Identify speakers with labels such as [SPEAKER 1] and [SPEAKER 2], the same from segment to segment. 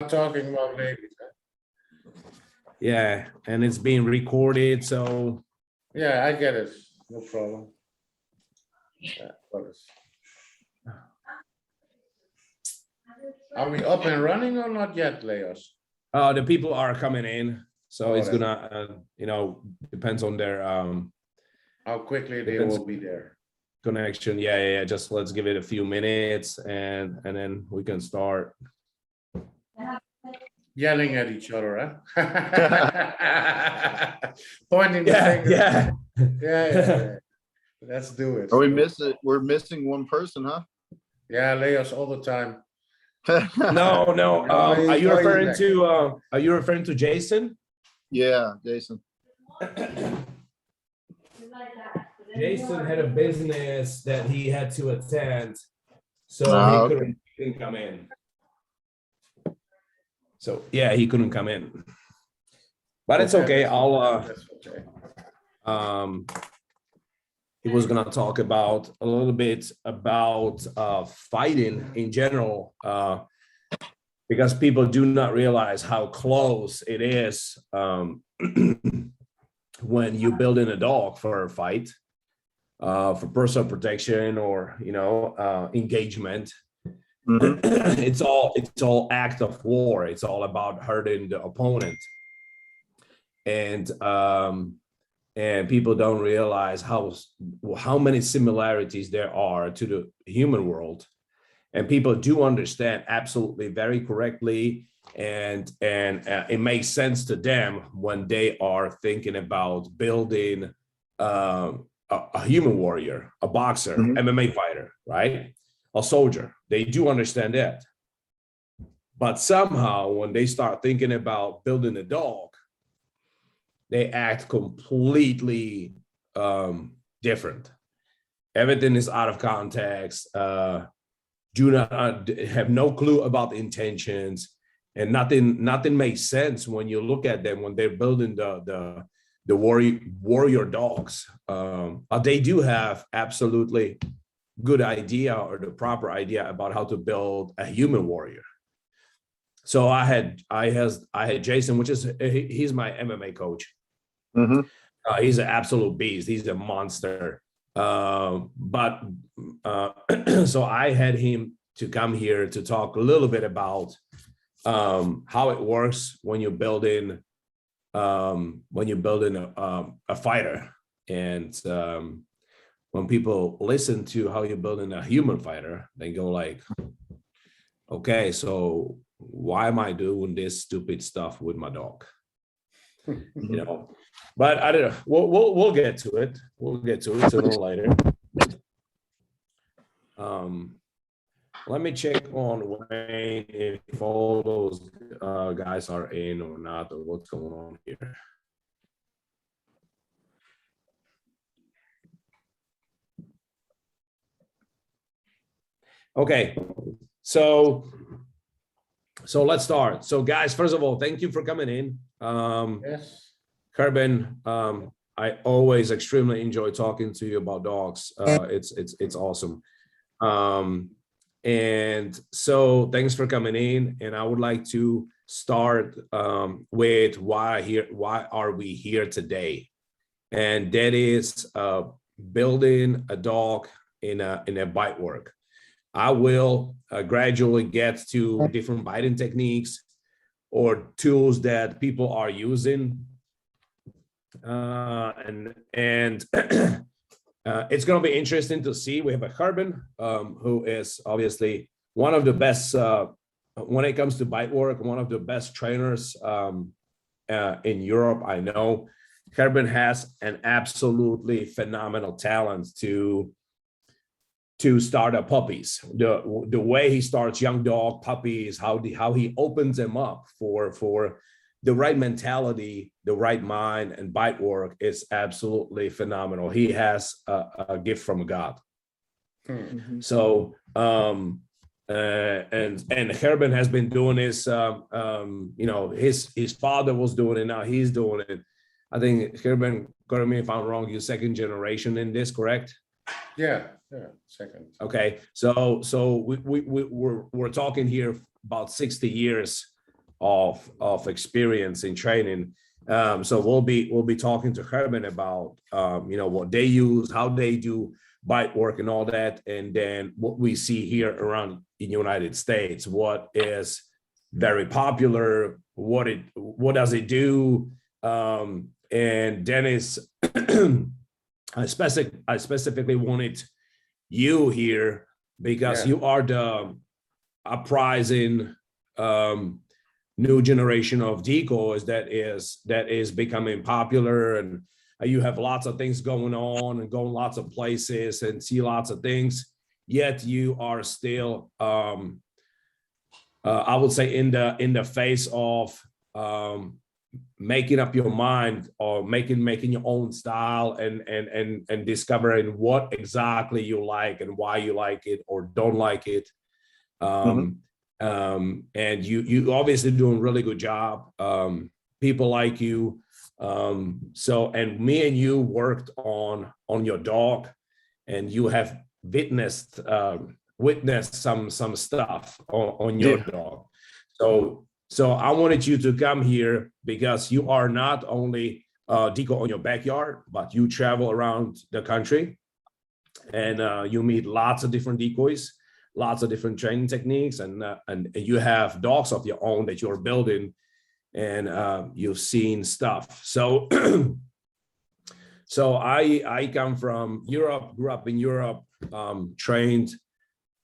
[SPEAKER 1] talking about babies. Huh?
[SPEAKER 2] Yeah, and it's being recorded, so
[SPEAKER 1] Yeah, I get it. No problem. Yeah, are we up and running or not yet, Leos?
[SPEAKER 2] the people are coming in, so it's gonna, depends on their
[SPEAKER 1] how quickly they will be there.
[SPEAKER 2] Connection. Yeah. Just let's give it a few minutes, and then we can start.
[SPEAKER 1] Yelling at each other, huh? Pointing the finger. Yeah. Let's do it.
[SPEAKER 3] Are we missing? We're missing one person, huh?
[SPEAKER 1] Yeah, Leos all the time.
[SPEAKER 2] No. Are you referring to Jason?
[SPEAKER 3] Yeah, Jason.
[SPEAKER 2] Jason had a business that he had to attend, so he couldn't come in. So yeah, he couldn't come in, but it's okay. He was gonna talk about a little bit about fighting in general, because people do not realize how close it is when you build in a dog for a fight, for personal protection or engagement. Mm-hmm. It's all act of war. It's all about hurting the opponent, and people don't realize how many similarities there are to the human world, and people do understand absolutely very correctly, and it makes sense to them when they are thinking about building a human warrior, a boxer, mm-hmm. MMA fighter, right? A soldier. They do understand that. But somehow when they start thinking about building a dog, they act completely different. Everything is out of context. Do not have no clue about the intentions, and nothing makes sense when you look at them when they're building the warrior dogs. They do have absolutely good idea or the proper idea about how to build a human warrior. So I had Jason, he's my MMA coach. Mm-hmm. He's an absolute beast. He's a monster. So I had him to come here to talk a little bit about how it works when you're building a fighter, and when people listen to how you're building a human fighter, they go like, okay, so why am I doing this stupid stuff with my dog? But I don't know. We'll get to it. We'll get to it sooner or later. Let me check on Wayne if all those guys are in or not, or what's going on here. Okay, so let's start. So guys, first of all, thank you for coming in.
[SPEAKER 1] Yes.
[SPEAKER 2] Kerbin, I always extremely enjoy talking to you about dogs. It's awesome. And so thanks for coming in. And I would like to start with why are we here today? And that is building a dog in a bite work. I will gradually get to different biting techniques or tools that people are using. And it's going to be interesting to see. We have a Kerbin, who is obviously one of the best when it comes to bite work, one of the best trainers in Europe. I know Kerbin has an absolutely phenomenal talent to start up puppies. The way he starts young dog puppies, how he opens them up for the right mentality, the right mind, and bite work is absolutely phenomenal. He has a gift from God. Mm-hmm. So and Kerbin has been doing this. His father was doing it. Now he's doing it. I think Kerbin, correct me if I'm wrong, you're second generation in this, correct?
[SPEAKER 1] Yeah, second.
[SPEAKER 2] Okay, so we're talking here about 60 years of experience in training. So we'll be talking to Herman about what they use, how they do bite work and all that, and then what we see here around in the United States, what is very popular, what does it do, and Dennis, I specifically wanted you here because you are the uprising new generation of decoys that is becoming popular, and you have lots of things going on and going lots of places and see lots of things, yet you are still I would say in the face of making up your mind or making your own style and discovering what exactly you like and why you like it or don't like it. And you obviously doing a really good job. People like you. So, and me and you worked on your dog, and you have witnessed some stuff on your dog. So I wanted you to come here because you are not only decoy on your backyard, but you travel around the country, and you meet lots of different decoys, lots of different training techniques, and you have dogs of your own that you're building, and you've seen stuff. So so I come from Europe, grew up in Europe, trained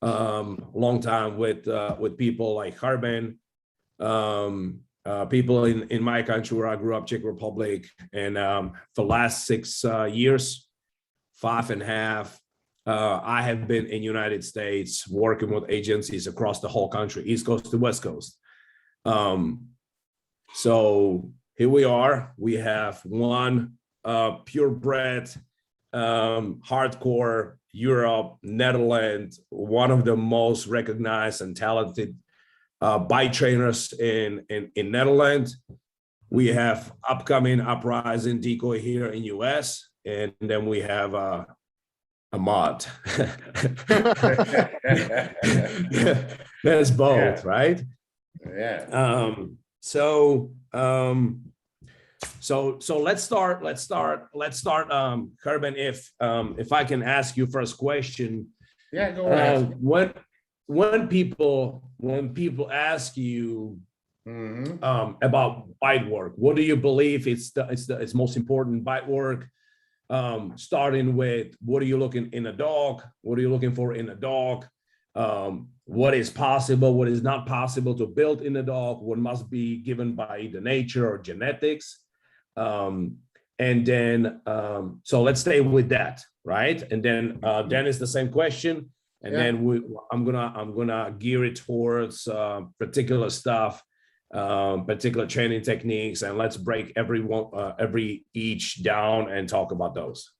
[SPEAKER 2] long time with people like Harbin, people in my country where I grew up, Czech Republic, and for the last 6 years, 5.5, I have been in United States working with agencies across the whole country, East Coast to West Coast. So here we are. We have one purebred, hardcore Europe, Netherlands, one of the most recognized and talented bite trainers in Netherlands. We have upcoming uprising decoy here in US, and then we have Ahmad. That's both, right?
[SPEAKER 1] Yeah.
[SPEAKER 2] So let's start, Kerben, if I can ask you first question.
[SPEAKER 1] Yeah, go ahead.
[SPEAKER 2] When people ask you about bite work, what do you believe it's most important bite work? Starting with, what are you looking in a dog? What are you looking for in a dog? What is possible, what is not possible to build in a dog, what must be given by either nature or genetics. And then, so let's stay with that, right? And then Dennis, the same question. And then I'm gonna gear it towards particular stuff, particular training techniques, and let's break each down and talk about those.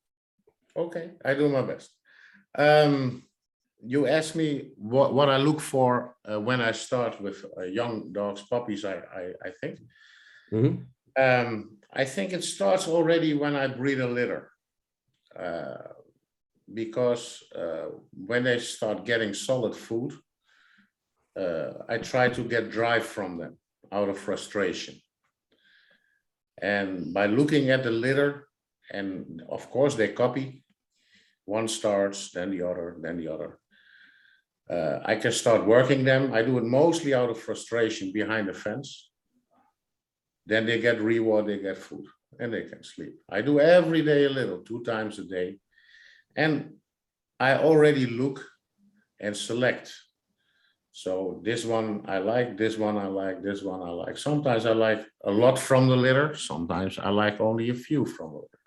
[SPEAKER 1] Okay, I do my best. You asked me what I look for when I start with young dogs, puppies, I think. I think it starts already when I breed a litter. Because when they start getting solid food, I try to get drive from them out of frustration. And by looking at the litter, and of course they copy, one starts, then the other, then the other. I can start working them. I do it mostly out of frustration behind the fence. Then they get reward, they get food, and they can sleep. I do every day a little, 2 times a day. And I already look and select. So this one I like, this one I like, this one I like. Sometimes I like a lot from the litter. Sometimes I like only a few from the litter.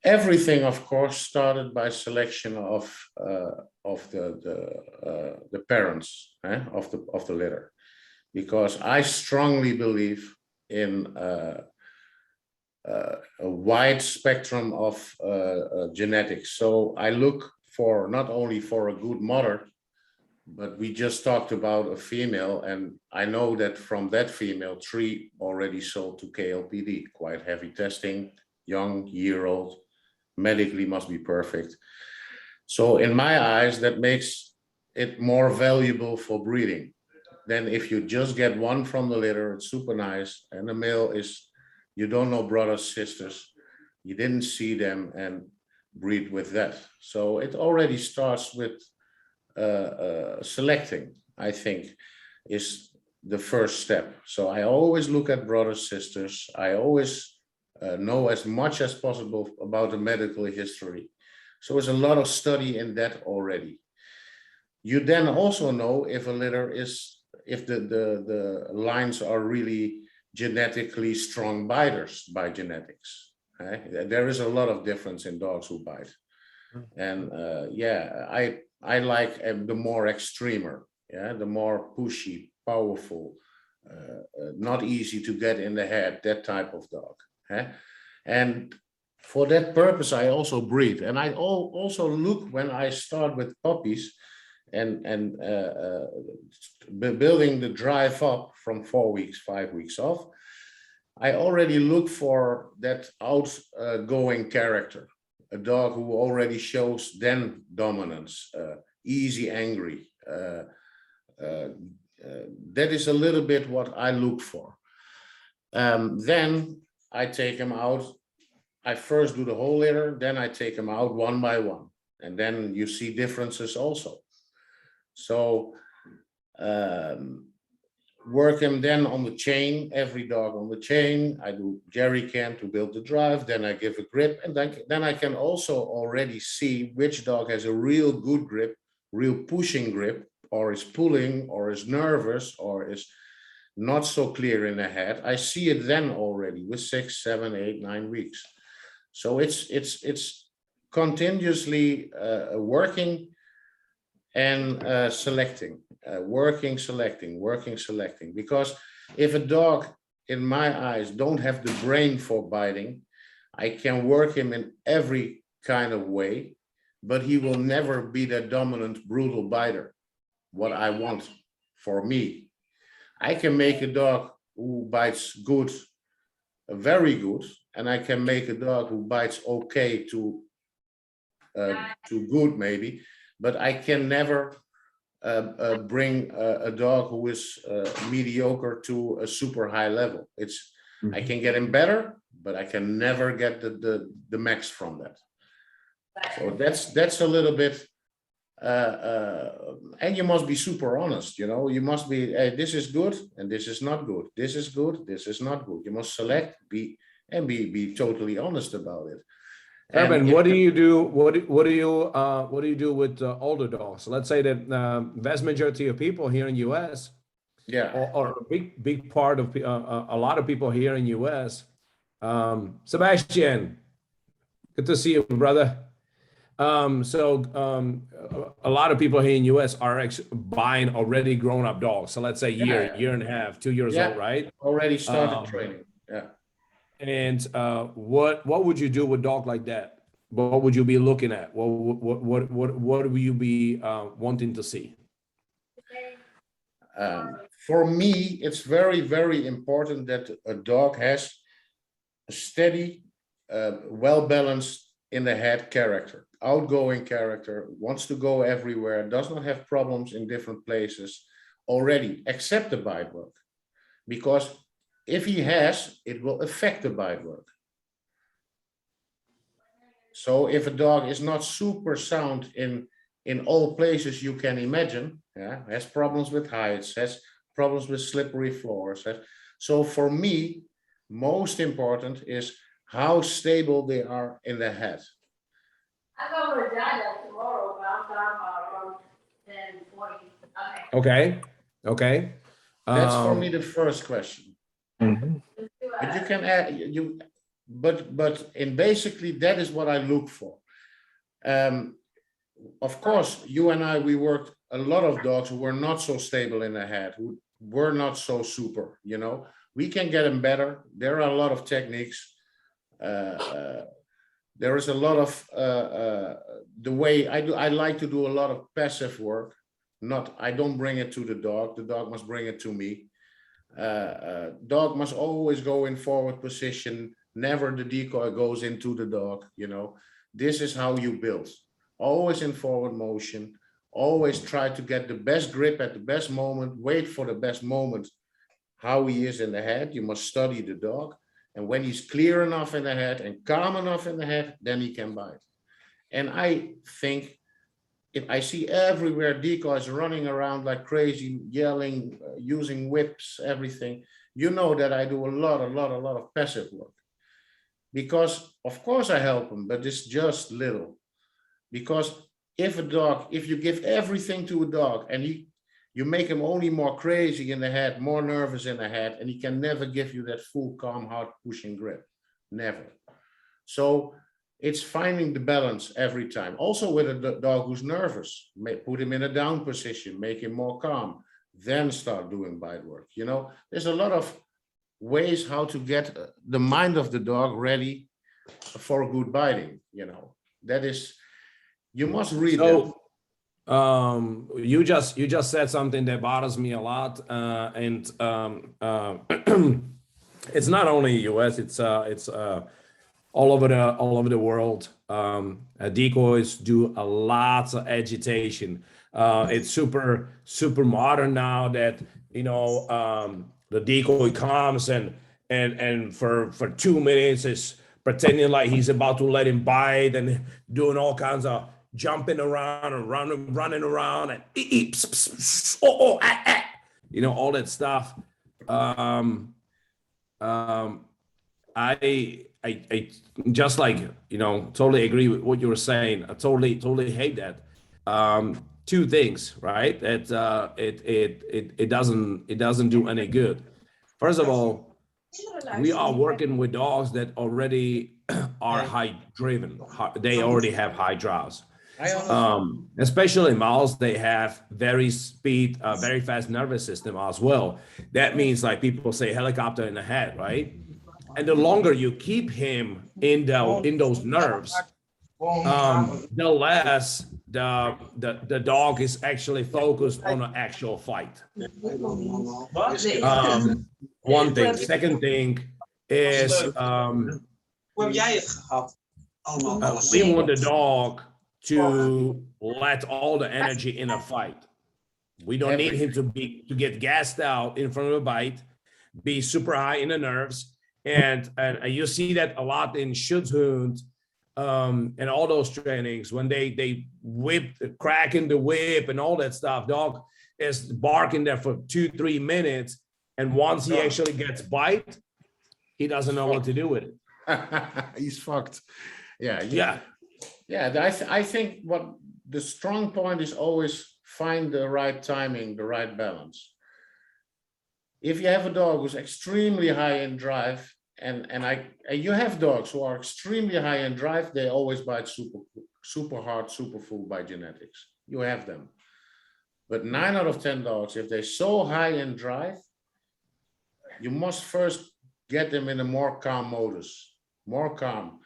[SPEAKER 1] Everything, of course, started by selection of the parents of the litter, because I strongly believe in a wide spectrum of genetics. So I look for not only for a good mother, but we just talked about a female, and I know that from that female, 3 already sold to KLPD, quite heavy testing, young, year-old, medically must be perfect. So in my eyes, that makes it more valuable for breeding, then if you just get one from the litter, it's super nice. And the male is, you don't know brothers, sisters, you didn't see them and breed with that. So it already starts with selecting, I think, is the first step. So I always look at brothers, sisters. I always know as much as possible about the medical history. So there's a lot of study in that already. You then also know if a litter is, if the lines are really genetically strong biters by genetics. Right? There is a lot of difference in dogs who bite. And yeah, I like the more extremer, yeah, the more pushy, powerful, not easy to get in the head, that type of dog. And for that purpose, I also breed. And I also look when I start with puppies and building the drive up from 4 weeks, 5 weeks off, I already look for that outgoing character, a dog who already shows then dominance, easy angry. That is a little bit what I look for. Then I take him out. I first do the whole litter, then I take him out one by one. And then you see differences also. So work him then on the chain, every dog on the chain. I do jerry can to build the drive, then I give a grip, and then I can also already see which dog has a real good grip, real pushing grip, or is pulling, or is nervous, or is not so clear in the head. I see it then already with 6, 7, 8, 9 weeks. So it's continuously working and selecting, selecting. Because if a dog, in my eyes, don't have the brain for biting, I can work him in every kind of way, but he will never be the dominant, brutal biter, what I want for me. I can make a dog who bites good, very good, and I can make a dog who bites okay to good maybe, but I can never bring a dog who is mediocre to a super high level. It's I can get him better, but I can never get the max from that. So that's a little bit, and you must be super honest. You know, you must be, hey, this is good and this is not good. This is good. This is not good. You must select, be totally honest about it.
[SPEAKER 2] Evan, what do you do? What do you do with older dogs? Let's say that vast majority of people here in U.S.
[SPEAKER 1] Yeah,
[SPEAKER 2] or a big part of a lot of people here in U.S. Sebastian, good to see you, brother. A lot of people here in U.S. are buying already grown-up dogs. So let's say year and a half, 2 years old, right?
[SPEAKER 1] Already started training. Yeah.
[SPEAKER 2] And what would you do with a dog like that? What would you be looking at? What would you be wanting to see?
[SPEAKER 1] For me, it's very, very important that a dog has a steady, well-balanced in the head character, outgoing character, wants to go everywhere, does not have problems in different places already, except the bite work. Because if he has, it will affect the bite work. So if a dog is not super sound in all places you can imagine, yeah, has problems with heights, has problems with slippery floors. So for me, most important is how stable they are in the head.
[SPEAKER 4] I'm going to die tomorrow, but I'm around 10, 20.
[SPEAKER 2] Okay. Okay.
[SPEAKER 1] That's for me the first question.
[SPEAKER 2] Mhm.
[SPEAKER 1] But you can add but in basically that is what I look for. Of course, you and I, we worked a lot of dogs who were not so stable in the head, who were not so super, you know. We can get them better. There are a lot of techniques. There is a lot of the way I like to do a lot of passive work. I don't bring it to the dog must bring it to me. Dog must always go in forward position, never the decoy goes into the dog, you know. This is how you build, always in forward motion, always try to get the best grip at the best moment, wait for the best moment, how he is in the head. You must study the dog. And when he's clear enough in the head and calm enough in the head, then he can bite. And I think if I see everywhere decoys running around like crazy, yelling, using whips, everything, you know that I do a lot of passive work. Because of course I help them, but it's just little. Because if you give everything to a dog and you make him only more crazy in the head, more nervous in the head, and he can never give you that full, calm, hard pushing grip. Never. So it's finding the balance every time. Also with a dog who's nervous, put him in a down position, make him more calm, then start doing bite work. You know, there's a lot of ways how to get the mind of the dog ready for good biting. You know, that is, you must read that.
[SPEAKER 2] You just said something that bothers me a lot, and it's not only US, it's all over the world. Decoys do a lot of agitation. It's super modern now that, you know, the decoy comes and for 2 minutes is pretending like he's about to let him bite and doing all kinds of jumping around and running around and you know, all that stuff. I just, like, you know, totally agree with what you were saying. I totally hate that. Two things, right? That it doesn't do any good. First of all, we are working with dogs that already are high driven. They already have high drives. Especially males, they have very fast nervous system as well. That means, like people say, helicopter in the head, right? And the longer you keep him in those nerves, the less the dog is actually focused on an actual fight. One thing. Second thing is we want the dog to let all the energy in a fight. We don't need him to get gassed out in front of a bite, be super high in the nerves. And you see that a lot in Schutzhund and all those trainings when they cracking the whip and all that stuff. Dog is barking there for 2-3 minutes, and once he actually gets bite, he doesn't know what to do with it.
[SPEAKER 1] He's fucked. Yeah. I think what the strong point is always find the right timing, the right balance. If you have a dog who's extremely high in drive, and you have dogs who are extremely high in drive, they always bite super hard, super full by genetics. You have them. But 9 out of 10 dogs, if they're so high in drive, you must first get them in a more calm modus, more calm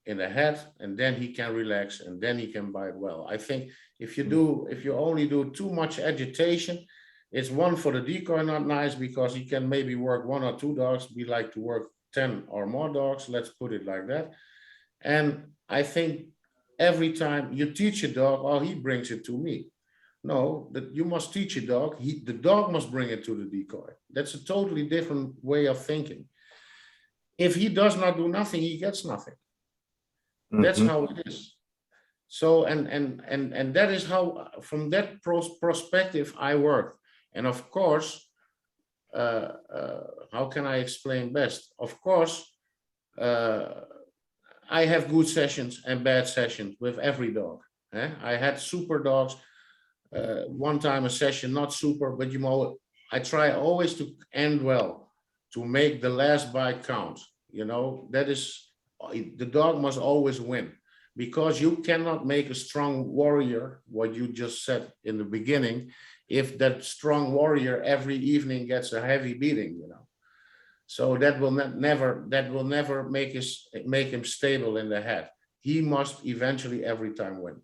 [SPEAKER 1] in the head, and then he can relax, and then he can bite well. I think if you only do too much agitation, it's one for the decoy, not nice, because he can maybe work 1 or 2 dogs. We like to work 10 or more dogs, let's put it like that. And I think every time you teach a dog, oh, he brings it to me. No, that you must teach a dog, the dog must bring it to the decoy. That's a totally different way of thinking. If he does not do nothing, he gets nothing. That's how it is. So, and that is how, from that perspective, I work. And of course, how can I explain best? Of course, I have good sessions and bad sessions with every dog. I had super dogs. One time a session, not super, but you know, I try always to end well, to make the last bite count. You know, that is, the dog must always win, because you cannot make a strong warrior, what you just said in the beginning, if that strong warrior every evening gets a heavy beating, you know. So that will never make him stable in the head. He must eventually every time win.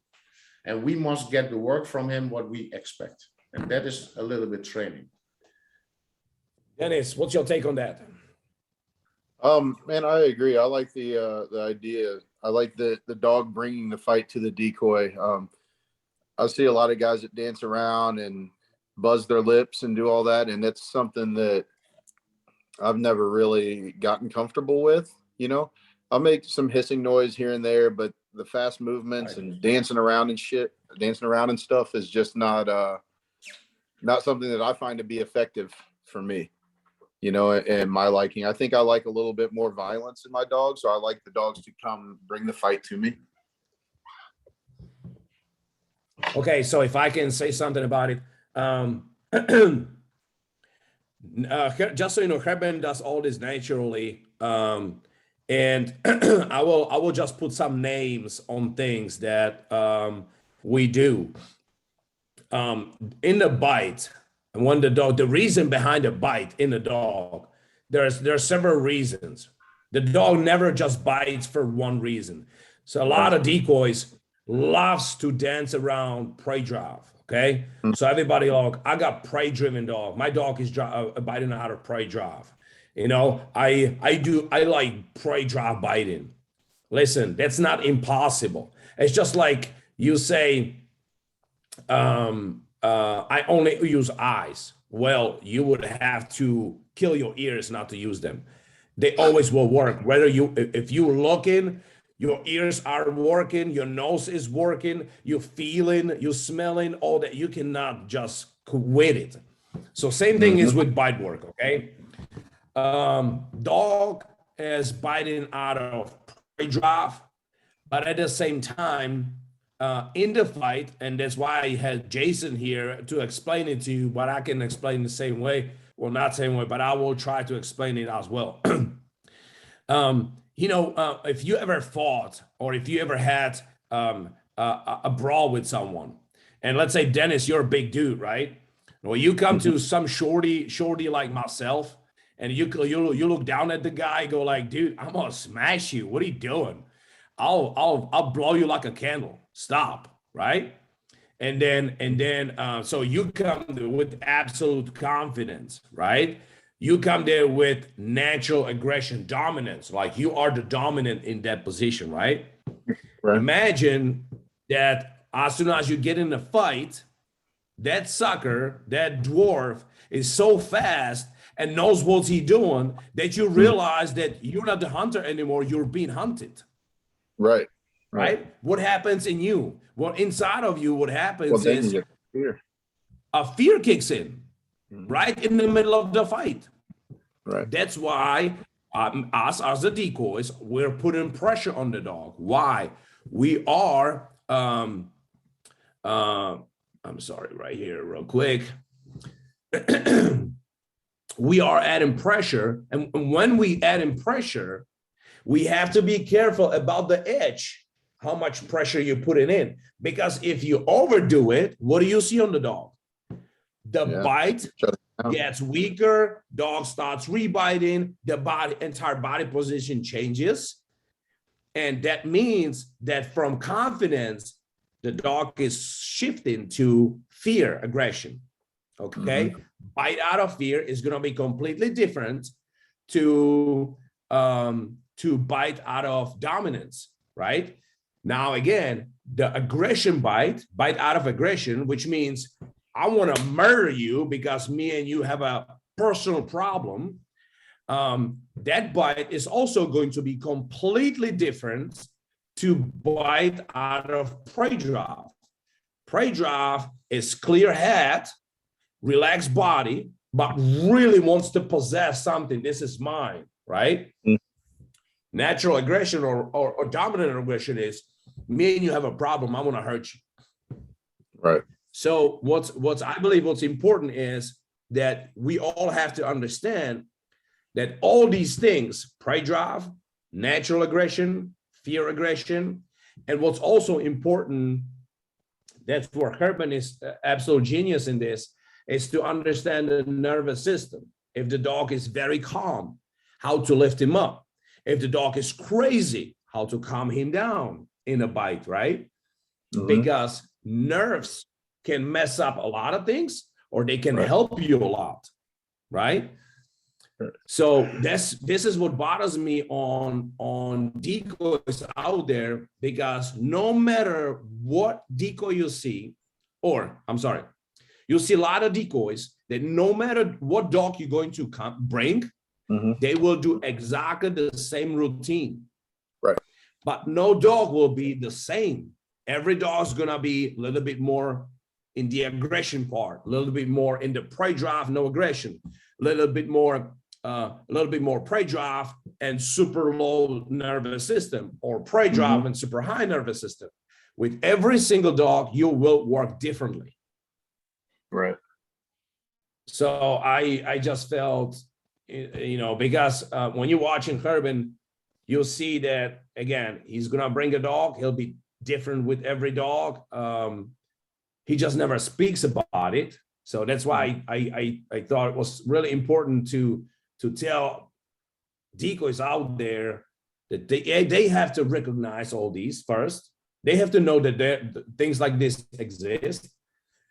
[SPEAKER 1] And we must get the work from him what we expect. And that is a little bit training.
[SPEAKER 2] Dennis, what's your take on that?
[SPEAKER 3] Man, I agree. I like the idea. I like the dog bringing the fight to the decoy. I see a lot of guys that dance around and buzz their lips and do all that. And that's something that I've never really gotten comfortable with, you know. I'll make some hissing noise here and there, but the fast movements and dancing around and stuff is just not something that I find to be effective for me, you know, and my liking. I think I like a little bit more violence in my dogs, so I like the dogs to come bring the fight to me.
[SPEAKER 2] Okay, so if I can say something about it, just so you know, Herben does all this naturally, and I will just put some names on things that we do. In the bite, and when the reason behind the bite in the dog, there are several reasons. The dog never just bites for one reason. So a lot of decoys loves to dance around prey drive. Okay, so everybody like, I got prey driven dog. My dog is biting out of prey drive. You know, I like prey drive biting. Listen, that's not impossible. It's just like you say, I only use eyes. Well, you would have to kill your ears not to use them. They always will work. Whether if you're looking, your ears are working, your nose is working, you're feeling, you're smelling, all that. You cannot just quit it. So same thing is with bite work, okay? Dog is biting out of prey drive, but at the same time, in the fight, and that's why I had Jason here to explain it to you, but I can explain the same way. Well, not same way, but I will try to explain it as well. You know, if you ever fought or if you ever had a brawl with someone, and let's say, Dennis, you're a big dude, right? Well, you come to some shorty like myself, and you look down at the guy, go like, dude, I'm gonna smash you. What are you doing? I'll blow you like a candle. Stop, right? And then so you come with absolute confidence, right? You come there with natural aggression, dominance, like you are the dominant in that position, right? Right. Imagine that as soon as you get in a fight, that sucker, that dwarf is so fast and knows what he's doing that you realize that you're not the hunter anymore, you're being hunted.
[SPEAKER 3] Right.
[SPEAKER 2] Right? What happens in you? Well, inside of you, what happens is a fear kicks in, right in the middle of the fight. Right. That's why us as the decoys, we're putting pressure on the dog. Why? We are, I'm sorry, right here, real quick. We are adding pressure, and when we add in pressure, we have to be careful about the edge, how much pressure you're putting in. Because if you overdo it, what do you see on the dog? The bite gets weaker, dog starts rebiting, the entire body position changes. And that means that from confidence, the dog is shifting to fear, aggression. Okay? Bite out of fear is going to be completely different to bite out of dominance, right? Now, again, the aggression bite out of aggression, which means I want to murder you because me and you have a personal problem. That bite is also going to be completely different to bite out of prey drive. Prey drive is clear head, relaxed body, but really wants to possess something. This is mine, right? Natural aggression or dominant aggression is me and you have a problem. I want to hurt you. Right. So I believe what's important is that we all have to understand that all these things, prey drive, natural aggression, fear aggression, and what's also important, that's where Herman is absolute genius in this, is to understand the nervous system. If the dog is very calm, how to lift him up. If the dog is crazy, how to calm him down in a bite, right? Because nerves can mess up a lot of things, or they can help you a lot, right? So this is what bothers me on decoys out there, because no matter what decoy you see, or I'm sorry, you'll see a lot of decoys that no matter what dog you're going to bring, they will do exactly the same routine.
[SPEAKER 3] Right.
[SPEAKER 2] But no dog will be the same. Every dog's gonna be a little bit more in the aggression part, a little bit more in the prey drive, no aggression, a little bit more prey drive and super low nervous system, or prey drive and super high nervous system. With every single dog, you will work differently.
[SPEAKER 3] Right.
[SPEAKER 2] So I just felt, you know, because when you're watching Herben, you'll see that, again, he's gonna bring a dog, he'll be different with every dog. He just never speaks about it. So that's why I thought it was really important to tell decoys out there that they have to recognize all these first. They have to know that things like this exist.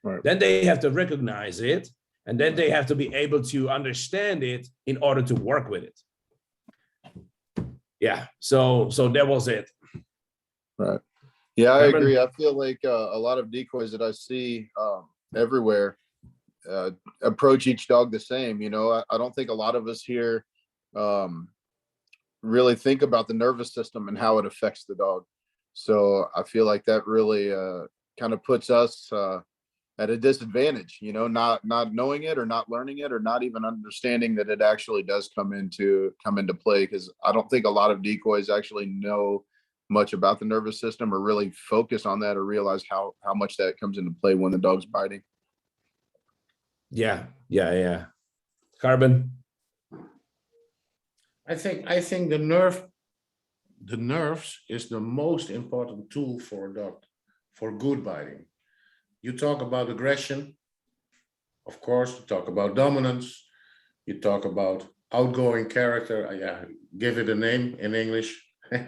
[SPEAKER 3] Right.
[SPEAKER 2] Then they have to recognize it, and then they have to be able to understand it in order to work with it. Yeah, so that was it.
[SPEAKER 3] Right. Yeah, I agree. I feel like a lot of decoys that I see everywhere approach each dog the same. You know, I don't think a lot of us here really think about the nervous system and how it affects the dog. So I feel like that really kind of puts us at a disadvantage, you know, not knowing it or not learning it or not even understanding that it actually does come into play. Because I don't think a lot of decoys actually know much about the nervous system or really focus on that or realize how much that comes into play when the dog's biting.
[SPEAKER 2] Yeah. Carbon.
[SPEAKER 1] I think the nerves is the most important tool for a dog for good biting. You talk about aggression, of course, you talk about dominance, you talk about outgoing character. Yeah, give it a name in English.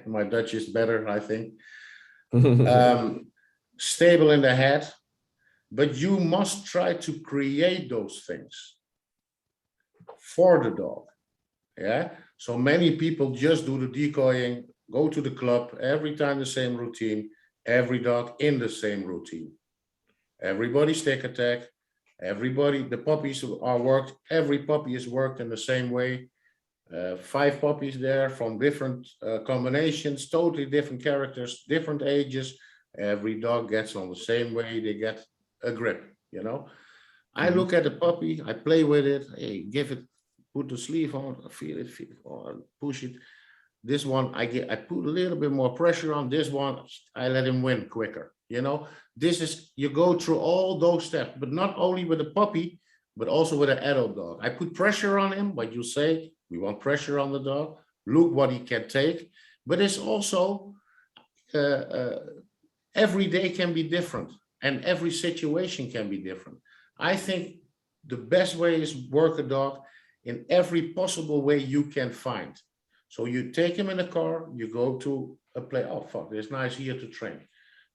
[SPEAKER 1] My Dutch is better, I think. Stable in the head, but you must try to create those things for the dog. Yeah, so many people just do the decoying, go to the club, every time the same routine, every dog in the same routine. Everybody stick attack, everybody, the puppies are worked, every puppy is worked in the same way. 5 puppies there from different combinations, totally different characters, different ages. Every dog gets on the same way, they get a grip, you know. I look at the puppy, I play with it, hey, give it, put the sleeve on, feel it, or push it. This one, I put a little bit more pressure on. This one, I let him win quicker. You know, this is, you go through all those steps, but not only with a puppy, but also with an adult dog. I put pressure on him, what you say, we want pressure on the dog, look what he can take, but it's also, every day can be different and every situation can be different. I think the best way is work a dog in every possible way you can find. So you take him in a car, you go to a place, oh fuck, it's nice here to train.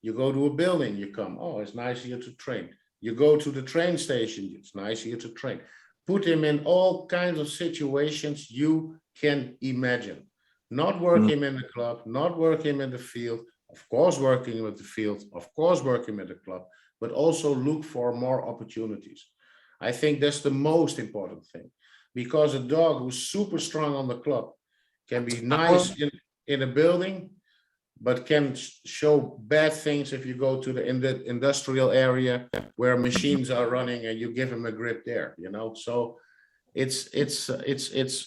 [SPEAKER 1] You go to a building, you come, oh, it's nice here to train. You go to the train station, it's nice here to train. Put him in all kinds of situations you can imagine. Not work him in the club, not work him in the field, of course working with the field, of course working with the club, but also look for more opportunities. I think that's the most important thing, because a dog who's super strong on the club can be nice in a building, but can show bad things if you go to the industrial area where machines are running and you give him a grip there, you know. So it's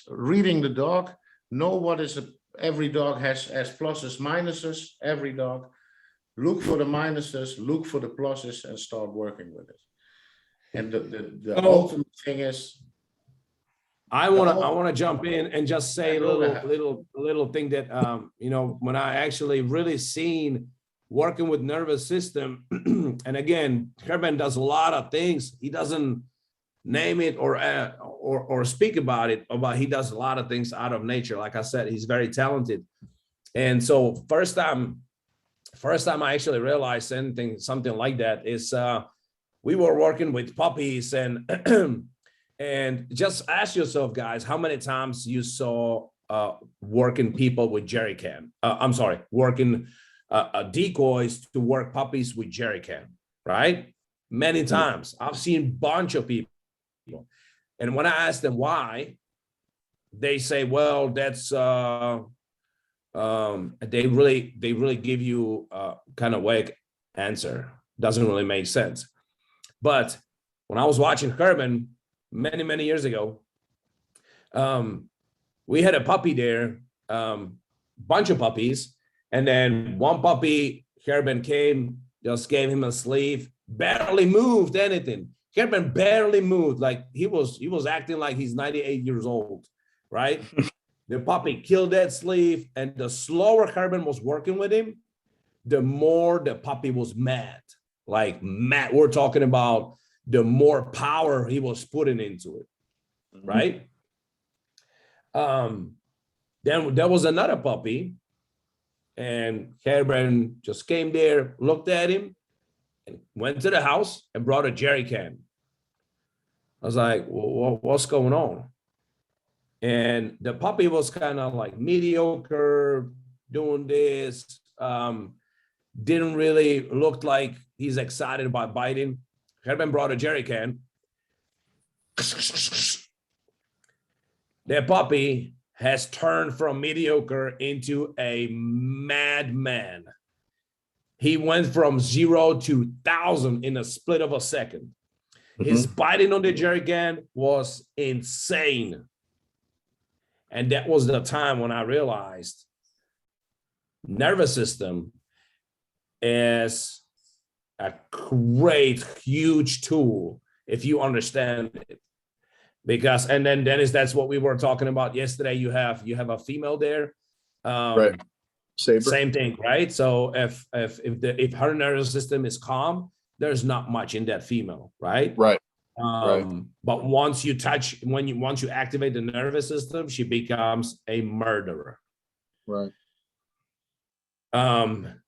[SPEAKER 1] reading the dog, know what is every dog has pluses, minuses, every dog. Look for the minuses, look for the pluses, and start working with it. And the ultimate thing is,
[SPEAKER 2] I want to jump in and just say a little thing that you know, when I actually really seen working with nervous system, and again, Herben does a lot of things. He doesn't name it or speak about it, but he does a lot of things out of nature. Like I said, he's very talented. And so first time I actually realized something like that is we were working with puppies, and and just ask yourself, guys, how many times you saw working people with jerry can? Working decoys to work puppies with jerry can, right? many times. I've seen a bunch of people. And when I ask them why, they say, well, that's they really give you a kind of vague answer. Doesn't really make sense. But when I was watching Herman many years ago, we had a puppy there, bunch of puppies, and then one puppy, Herman came, just gave him a sleeve, barely moved anything. Herman barely moved, like he was acting like he's 98 years old, right? The puppy killed that sleeve, and the slower Herman was working with him, the more the puppy was mad. Like mad, we're talking about the more power he was putting into it, right? Then there was another puppy, and Herman just came there, looked at him, and went to the house and brought a jerry can. I was like, well, what's going on? And the puppy was kind of like mediocre, doing this, didn't really look like he's excited about biting. Herman brought a jerry can. That puppy has turned from mediocre into a madman. He went from 0 to 1,000 in a split of a second. His biting on the jerry can was insane. And that was the time when I realized nervous system is a great, huge tool if you understand it. Because, and then Dennis, that's what we were talking about yesterday. You have a female there.
[SPEAKER 3] Right. Saber.
[SPEAKER 2] Same thing, right? So if her nervous system is calm, there's not much in that female, right?
[SPEAKER 3] Right.
[SPEAKER 2] But once you activate the nervous system, she becomes a murderer.
[SPEAKER 3] Right.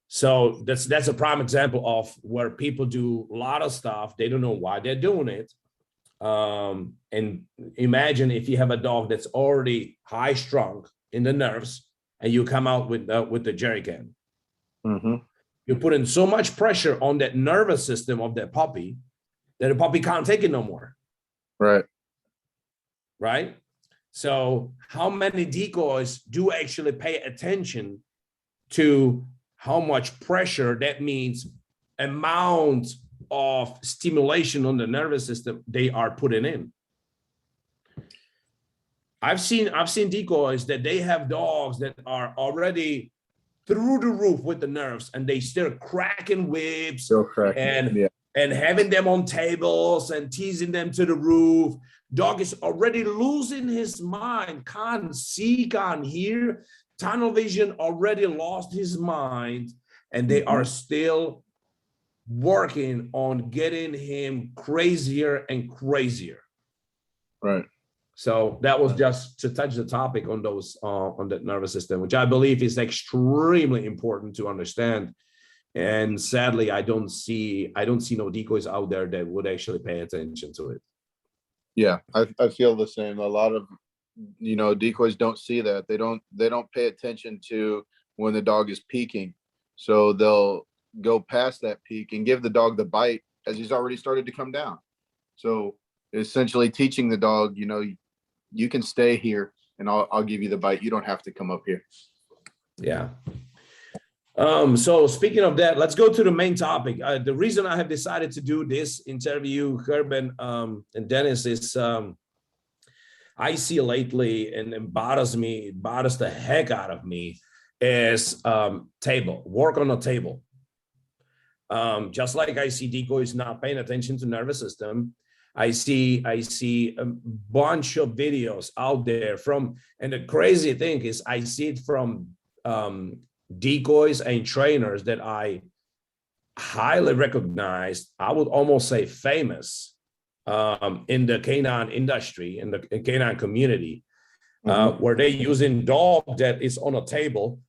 [SPEAKER 2] So that's a prime example of where people do a lot of stuff. They don't know why they're doing it. And imagine if you have a dog that's already high strung in the nerves, and you come out with the jerry can. You're putting so much pressure on that nervous system of that puppy that the puppy can't take it no more. Right. So how many decoys do actually pay attention to how much pressure that means, amount of stimulation on the nervous system they are putting in? I've seen decoys that they have dogs that are already through the roof with the nerves, and they still cracking whips and having them on tables and teasing them to the roof. Dog is already losing his mind, can't see, can't hear, tunnel vision, already lost his mind, and they are still working on getting him crazier and crazier.
[SPEAKER 3] Right.
[SPEAKER 2] So that was just to touch the topic on those on the nervous system, which I believe is extremely important to understand. And sadly, I don't see no decoys out there that would actually pay attention to it.
[SPEAKER 3] Yeah, I feel the same. A lot of decoys don't see that. They don't pay attention to when the dog is peaking. So they'll go past that peak and give the dog the bite as he's already started to come down. So essentially teaching the dog, you can stay here and I'll give you the bite. You don't have to come up here. Yeah.
[SPEAKER 2] So speaking of that, let's go to the main topic. The reason I have decided to do this interview, Herman and Dennis, is I see lately, and it bothers the heck out of me, is work on a table. Just like I see decoys not paying attention to nervous system, I see a bunch of videos out there and the crazy thing is I see it from decoys and trainers that I highly recognize, I would almost say famous, in the canine industry, in the canine community, where they're using dog that is on a table.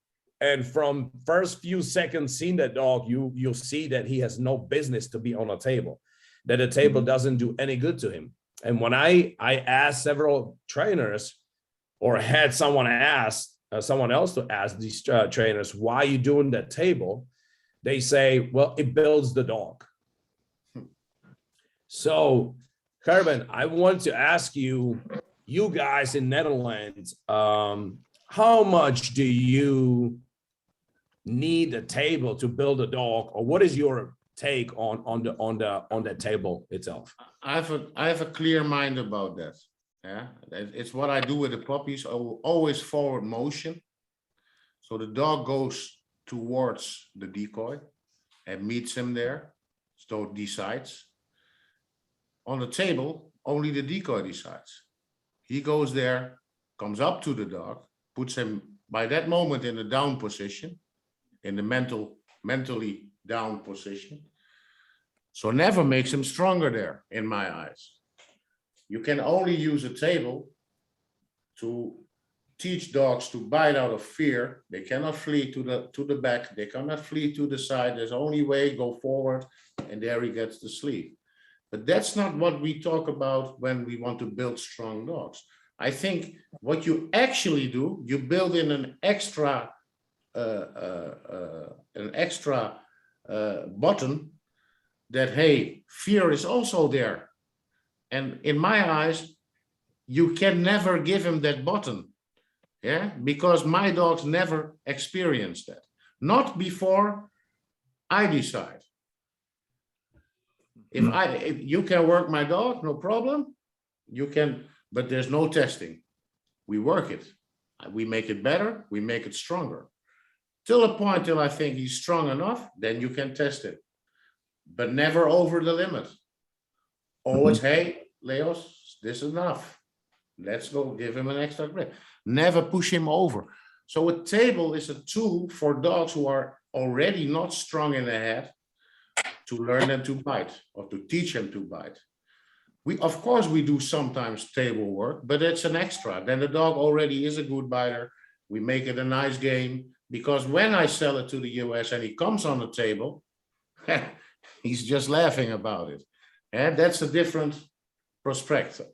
[SPEAKER 2] And from first few seconds seeing that dog, you'll see that he has no business to be on a table, that the table doesn't do any good to him. And when I asked several trainers, or had someone else to ask these trainers, why are you doing that table? They say, well, it builds the dog. So, Gerben, I want to ask you, you guys in Netherlands, how much do you need a table to build a dog, or what is your take on the table itself?
[SPEAKER 1] I have a clear mind about that. Yeah, it's what I do with the puppies. Always forward motion. So the dog goes towards the decoy and meets him there. So decides. On the table, only the decoy decides. He goes there, comes up to the dog, puts him by that moment in the down position, in the mentally down position. So never makes him stronger there, in my eyes. You can only use a table to teach dogs to bite out of fear. They cannot flee to the back. They cannot flee to the side. There's only way, go forward, and there he gets the sleeve. But that's not what we talk about when we want to build strong dogs. I think what you actually do, you build in an extra button that, hey, fear is also there. And in my eyes, you can never give him that button. Yeah, because my dogs never experienced that. Not before I decide. If you can work my dog, no problem. You can, but there's no testing. We work it. We make it better. We make it stronger. Till a point till I think he's strong enough, then you can test it. But never over the limit. Always, hey, Leos, this is enough. Let's go give him an extra grip. Never push him over. So a table is a tool for dogs who are already not strong in the head to learn them to bite or to teach them to bite. Of course, we do sometimes table work, but it's an extra. Then the dog already is a good biter. We make it a nice game, because when I sell it to the US and he comes on the table, he's just laughing about it. And that's a different perspective.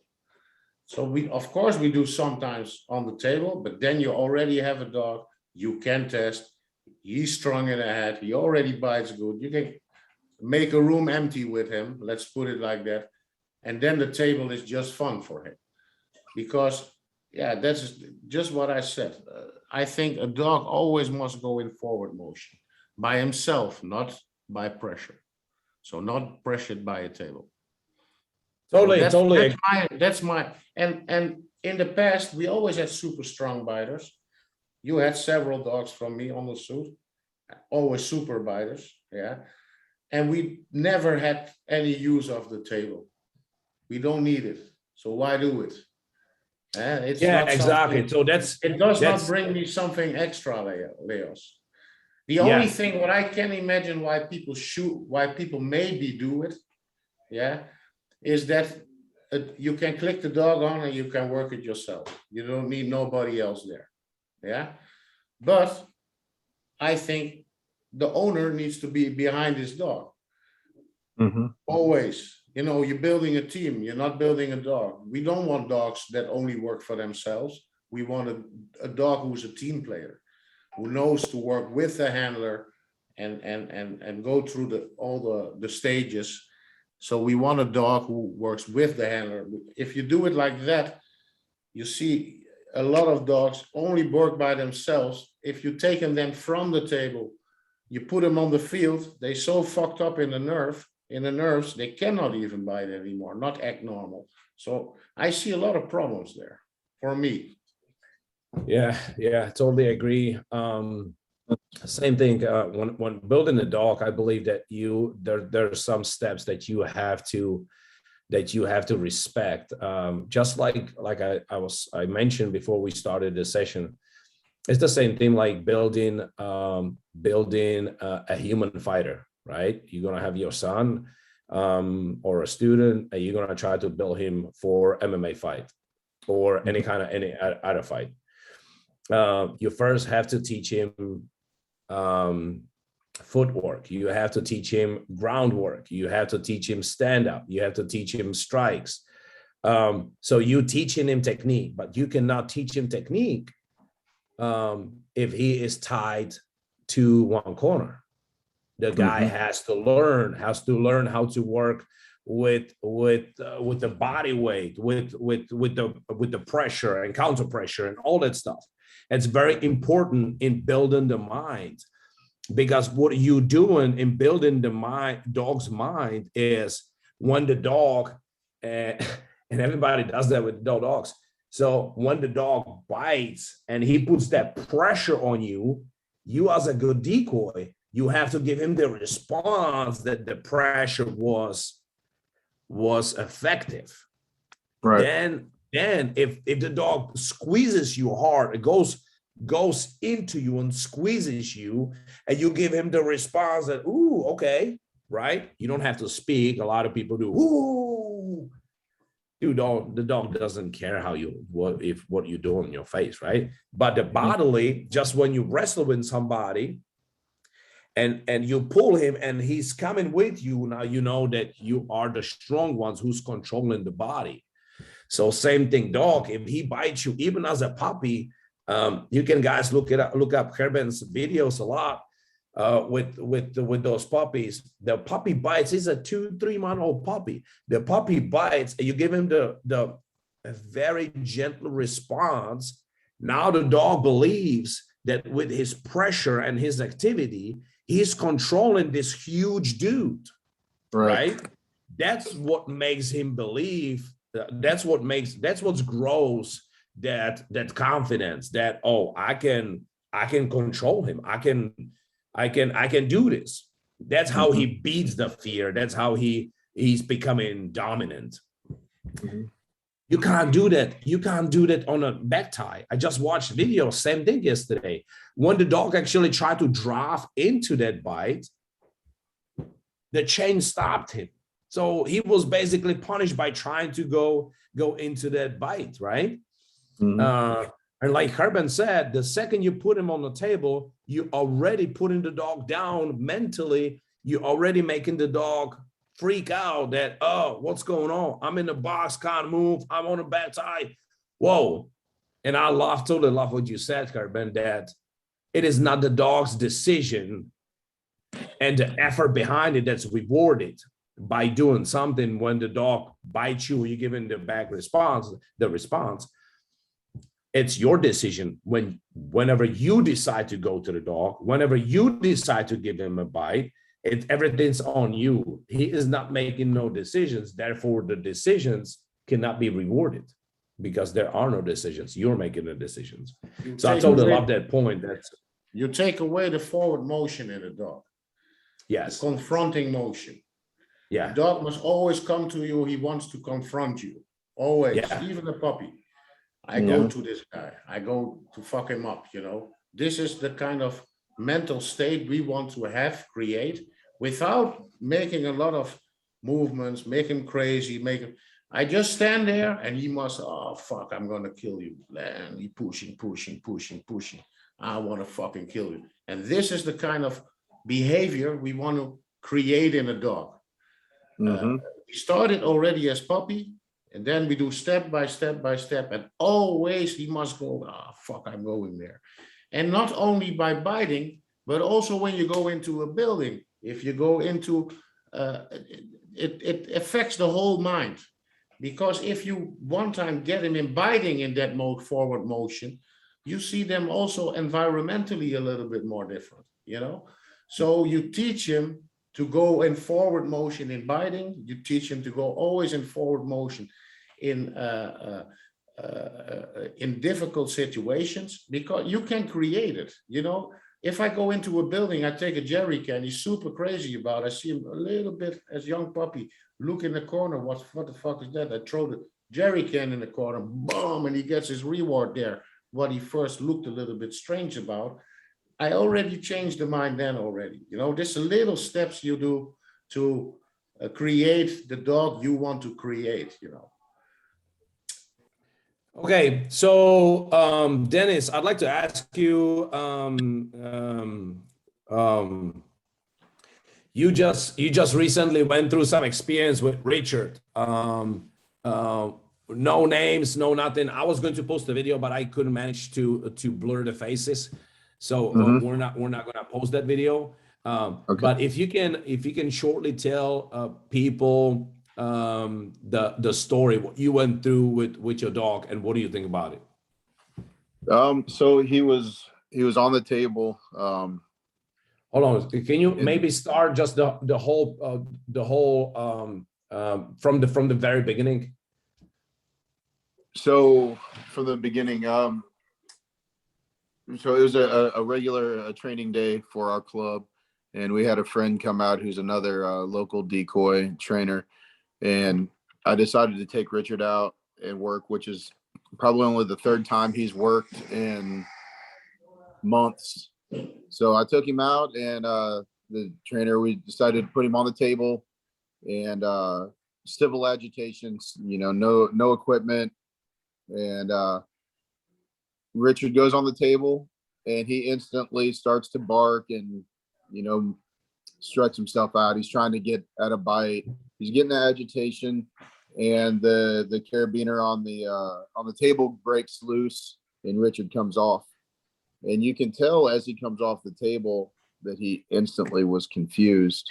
[SPEAKER 1] So of course, we do sometimes on the table, but then you already have a dog you can test. He's strong in the head. He already bites good. You can make a room empty with him. Let's put it like that. And then the table is just fun for him. Because, yeah, that's just what I said. I think a dog always must go in forward motion by himself, not by pressure. So not pressured by a table.
[SPEAKER 2] Totally,
[SPEAKER 1] So
[SPEAKER 2] totally.
[SPEAKER 1] That's my, and in the past, we always had super strong biters. You had several dogs from me on the suit, always super biters, yeah. And we never had any use of the table. We don't need it, so why do it? It's
[SPEAKER 2] Yeah,
[SPEAKER 1] not
[SPEAKER 2] exactly. So
[SPEAKER 1] it does not bring me something extra, Leos. The only thing what I can imagine why people maybe do it, yeah, is that you can click the dog on and you can work it yourself. You don't need nobody else there. Yeah. But I think the owner needs to be behind his dog. Always. You know, you're building a team. You're not building a dog. We don't want dogs that only work for themselves. We want a dog who's a team player, who knows to work with the handler and go through all the stages. So we want a dog who works with the handler. If you do it like that, you see a lot of dogs only work by themselves. If you take them from the table, you put them on the field, they so fucked up in the nerves, they cannot even bite anymore, not act normal. So I see a lot of problems there for me.
[SPEAKER 2] Yeah, totally agree. Same thing. When building a dog, I believe that there are some steps that you have to respect. Just like I mentioned before we started the session, it's the same thing like building a human fighter, right? You're gonna have your son or a student, and you're gonna try to build him for MMA fight or any other fight. You first have to teach him footwork. You have to teach him groundwork. You have to teach him stand up. You have to teach him strikes. So you teaching him technique, but you cannot teach him technique if he is tied to one corner. The guy has to learn how to work the body weight, with the pressure and counter pressure and all that stuff. It's very important in building the mind, because what you're doing in building the dog's mind is when the dog, and everybody does that with dogs. So when the dog bites and he puts that pressure on you, you as a good decoy, you have to give him the response that the pressure was effective.
[SPEAKER 3] Right.
[SPEAKER 2] Then if the dog squeezes you hard, it goes into you and squeezes you, and you give him the response that, ooh, okay, right? You don't have to speak. A lot of people do, ooh. Dude, the dog doesn't care what you do in your face, right? But the bodily, just when you wrestle with somebody and you pull him and he's coming with you, now you know that you are the strong ones who's controlling the body. So same thing, dog, if he bites you, even as a puppy, you can guys look up Herben's videos a lot with those puppies. The puppy bites. He's a 2-3 month old puppy. The puppy bites, and you give him a very gentle response. Now the dog believes that with his pressure and his activity, he's controlling this huge dude, right? That's what makes him believe. That's what grows that confidence that, oh, I can control him. I can do this. That's how he beats the fear. That's how he's becoming dominant. You can't do that. You can't do that on a back tie. I just watched video, same thing yesterday. When the dog actually tried to drive into that bite, the chain stopped him. So he was basically punished by trying to go into that bite, right? And like Herben said, the second you put him on the table, you already putting the dog down mentally. You're already making the dog freak out that, oh, what's going on? I'm in the box, can't move. I'm on a back tie. Whoa. And I totally love what you said, Herben, that it is not the dog's decision and the effort behind it that's rewarded by doing something. When the dog bites you, you give him the back response, it's your decision. Whenever you decide to go to the dog, whenever you decide to give him a bite, everything's on you. He is not making no decisions. Therefore, the decisions cannot be rewarded because there are no decisions. You're making the decisions. So I totally love that point.
[SPEAKER 1] You take away the forward motion in a dog.
[SPEAKER 2] Yes.
[SPEAKER 1] The confronting motion.
[SPEAKER 2] Yeah.
[SPEAKER 1] The dog must always come to you. He wants to confront you. Always. Yeah. Even a puppy. I go to this guy. I go to fuck him up, you know. This is the kind of mental state we want to create without making a lot of movements, make him crazy, I just stand there and he must, oh, fuck, I'm going to kill you. And he pushing. I want to fucking kill you. And this is the kind of behavior we want to create in a dog. We started already as puppy. And then we do step by step, and always he must go, fuck, I'm going there. And not only by biting, but also when you go into a building, if you go into, it affects the whole mind. Because if you one time get him in biting in that forward motion, you see them also environmentally a little bit more different, you know? So you teach him to go in forward motion in biting, you teach him to go always in forward motion in difficult situations, because you can create it, you know. If I go into a building, I take a jerry can, he's super crazy about it. I see him a little bit as young puppy, look in the corner, what the fuck is that? I throw the jerry can in the corner, boom, and he gets his reward there. What he first looked a little bit strange about, I already changed the mind then already. You know, there's little steps you do to create the dog you want to create, you know.
[SPEAKER 2] Okay, so Dennis, I'd like to ask you, you just recently went through some experience with Richard. No names, no nothing. I was going to post the video, but I couldn't manage to blur the faces, so we're not gonna post that video. Okay. But if you can shortly tell people the story, what you went through with your dog, and what do you think about it?
[SPEAKER 3] So he was on the table.
[SPEAKER 2] Hold on, can you maybe start just the whole from the very beginning?
[SPEAKER 3] So from the beginning, so it was a regular training day for our club, and we had a friend come out who's another local decoy trainer, and I decided to take Richard out and work, which is probably only the third time he's worked in months. So I took him out, and the trainer, we decided to put him on the table, and civil agitation, no equipment, and Richard goes on the table, and he instantly starts to bark and stretch himself out. He's trying to get at a bite. He's getting the agitation, and the carabiner on the table breaks loose, and Richard comes off. And you can tell as he comes off the table that he instantly was confused.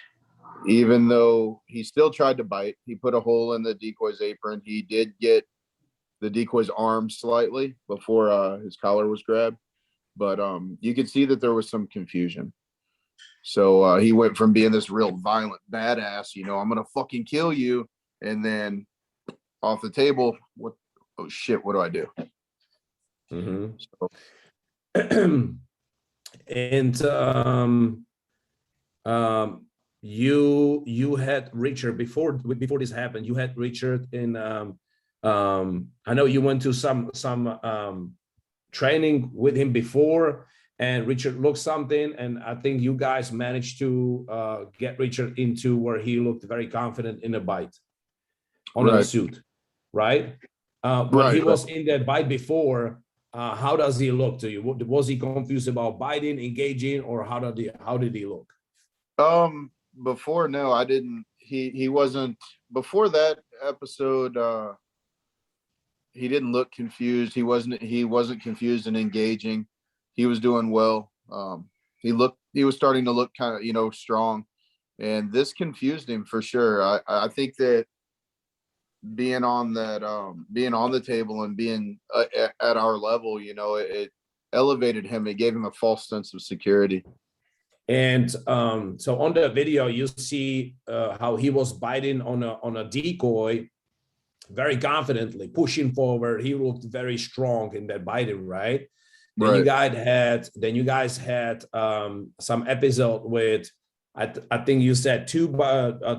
[SPEAKER 3] Even though he still tried to bite, he put a hole in the decoy's apron. He did get the decoy's arm slightly before his collar was grabbed, but you could see that there was some confusion. So he went from being this real violent badass, I'm gonna fucking kill you, and then off the table, oh shit, what do I do?
[SPEAKER 2] Mm-hmm.
[SPEAKER 3] So,
[SPEAKER 2] and you had Richard before this happened. You had Richard in I know you went to some training with him before, and Richard looked something, and I think you guys managed to get Richard into where he looked very confident in a bite on the suit, right? When he was in that bite before, how does he look to you? Was he confused about biting, engaging, or how did he look?
[SPEAKER 3] Before, no, I didn't. He wasn't. Before that episode, he didn't look confused. He wasn't confused and engaging. He was doing well. He was starting to look kind of strong, and this confused him for sure. I think that being on the table and being at our level, it elevated him. It gave him a false sense of security.
[SPEAKER 2] And so on the video, you see how he was biting on a decoy very confidently, pushing forward. He looked very strong in that biting, right? Then you guys had some episode with, I think you said 2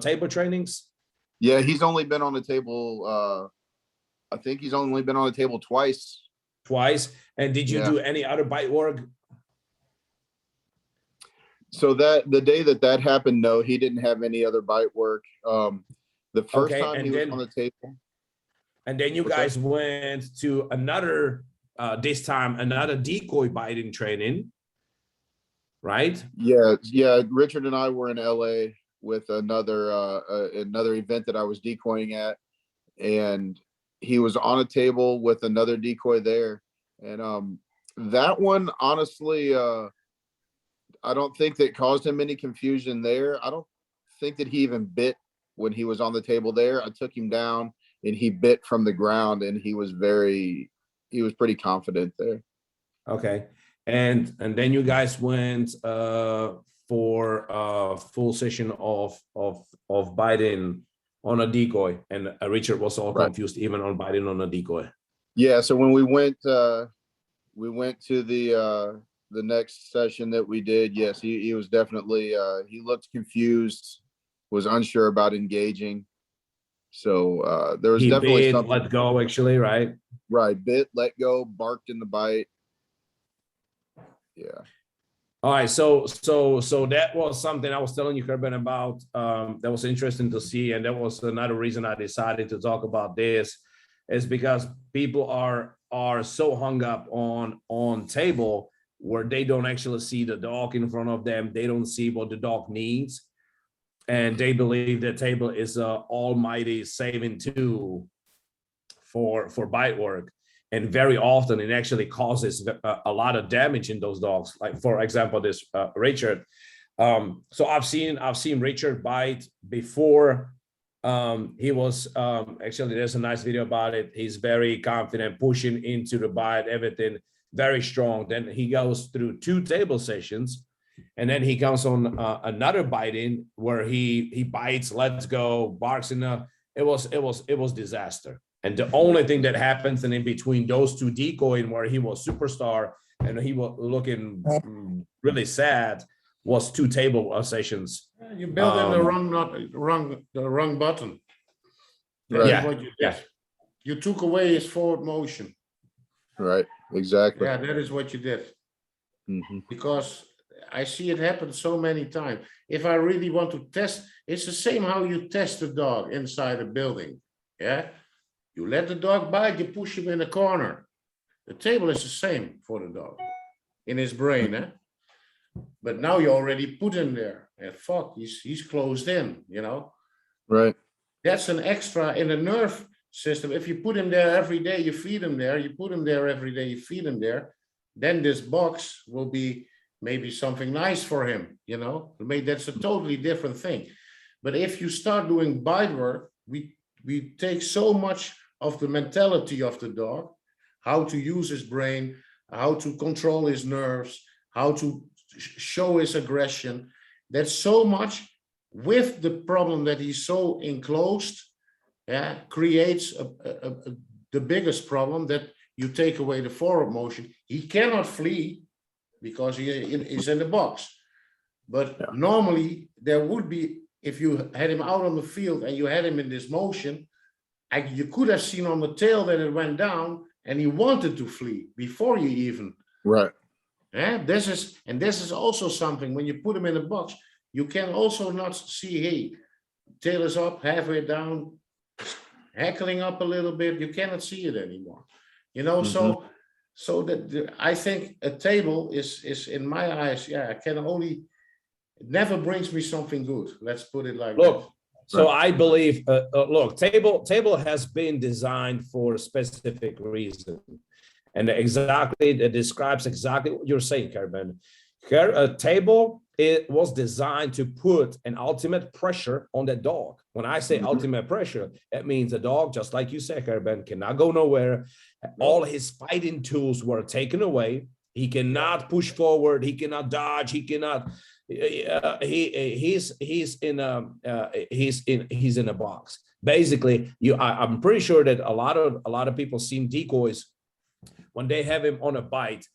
[SPEAKER 2] table trainings.
[SPEAKER 3] Yeah, he's only been on the table. I think he's only been on the table twice. And did you do any other bite work? So the day that happened, no, he didn't have any other bite work. The first time he was on the table.
[SPEAKER 2] And then you guys went to another, this time, another decoy biting training, right?
[SPEAKER 3] Yeah. Richard and I were in LA with another event that I was decoying at, and he was on a table with another decoy there. And that one, honestly, I don't think that caused him any confusion there. I don't think that he even bit when he was on the table there. I took him down, and he bit from the ground, and he was pretty confident there.
[SPEAKER 2] Okay. And then you guys went for a full session of biting on a decoy, and Richard was all confused even on biting on a decoy.
[SPEAKER 3] Yeah. So when we went to the next session that we did, yes, he was definitely he looked confused, was unsure about engaging. So there was definitely something.
[SPEAKER 2] Let go, actually, right?
[SPEAKER 3] Right, bit, let go, barked in the bite. Yeah.
[SPEAKER 2] All right, so that was something I was telling you, Kerben, about. That was interesting to see, and that was another reason I decided to talk about this, is because people are so hung up on table where they don't actually see the dog in front of them. They don't see what the dog needs, and they believe that table is a almighty saving tool for bite work. And very often it actually causes a lot of damage in those dogs. Like, for example, this Richard. So I've seen Richard bite before He was actually, there's a nice video about it. He's very confident, pushing into the bite, everything very strong. Then he goes through 2 table sessions, and then he comes on another biting where he bites, lets go, barks in the. It was disaster. And the only thing that happens, and in between those 2 decoying where he was superstar and he was looking really sad, was 2 table sessions.
[SPEAKER 1] You built in the wrong button. That's
[SPEAKER 2] Yeah.
[SPEAKER 1] what you did.
[SPEAKER 2] Yeah.
[SPEAKER 1] You took away his forward motion.
[SPEAKER 3] Right. Exactly.
[SPEAKER 1] Yeah, that is what you did. Because I see it happen so many times. If I really want to test, it's the same how you test a dog inside a building. Yeah. You let the dog bite, you push him in a corner. The table is the same for the dog in his brain. But now you already put him there. And fuck, he's closed in, you know.
[SPEAKER 3] Right.
[SPEAKER 1] That's an extra in the nerve system. If you put him there every day, you feed him there, you put him there every day, you feed him there, then this box will be maybe something nice for him, you know. Maybe that's a totally different thing. But if you start doing bite work, we take so much of the mentality of the dog, how to use his brain, how to control his nerves, how to show his aggression. That's so much with the problem that he's so enclosed, creates the biggest problem that you take away the forward motion. He cannot flee because he is in the box. But normally there would be, if you had him out on the field and you had him in this motion, you could have seen on the tail that it went down and he wanted to flee before you even.
[SPEAKER 3] Right.
[SPEAKER 1] This is also something when you put him in a box, you can also not see, hey, tail is up, halfway down, heckling up a little bit. You cannot see it anymore. You know, so that I think a table is in my eyes, it never brings me something good. Let's put it like that.
[SPEAKER 2] So I believe, look, table has been designed for a specific reason. And it describes exactly what you're saying, Kerben. A table, it was designed to put an ultimate pressure on the dog. When I say ultimate pressure, that means the dog, just like you said, Kerben, cannot go nowhere. All his fighting tools were taken away. He cannot push forward. He cannot dodge. He cannot. He's in a box. Basically, I'm pretty sure that a lot of people seen decoys when they have him on a bite,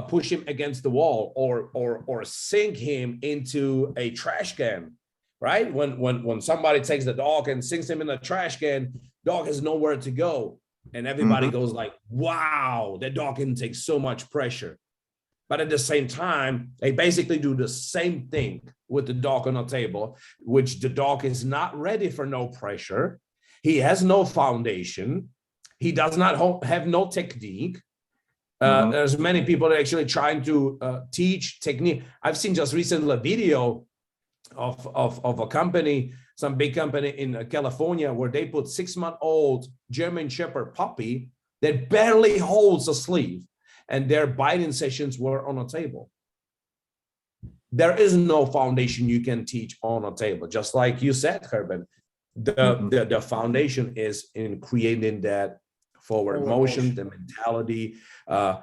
[SPEAKER 2] push him against the wall or sink him into a trash can, right? When somebody takes the dog and sinks him in a trash can, dog has nowhere to go. And everybody goes like, wow, that dog can take so much pressure. But at the same time, they basically do the same thing with the dog on a table, which the dog is not ready for no pressure. He has no foundation. He does not have no technique. There's many people that are actually trying to teach technique. I've seen just recently a video of a company, some big company in California, where they put 6-month-old German Shepherd puppy that barely holds a sleeve, and their biting sessions were on a table. There is no foundation you can teach on a table, just like you said, Kerben. The foundation is in creating that forward motion, the mentality, the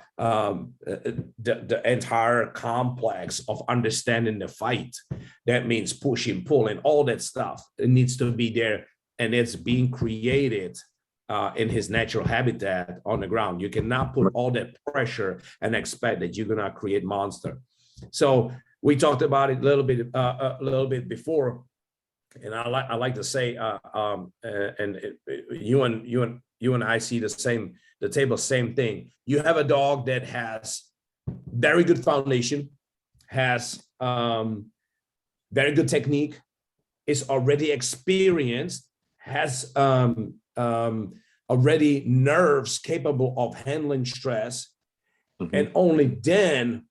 [SPEAKER 2] entire complex of understanding the fight. That means pushing, pulling, all that stuff. It needs to be there, and it's being created in his natural habitat on the ground. You cannot put all that pressure and expect that you're gonna create monster. So we talked about it a little bit before, and I like to say, you and I see the table, same thing. You have a dog that has very good foundation, has very good technique, is already experienced, has already nerves capable of handling stress, and only then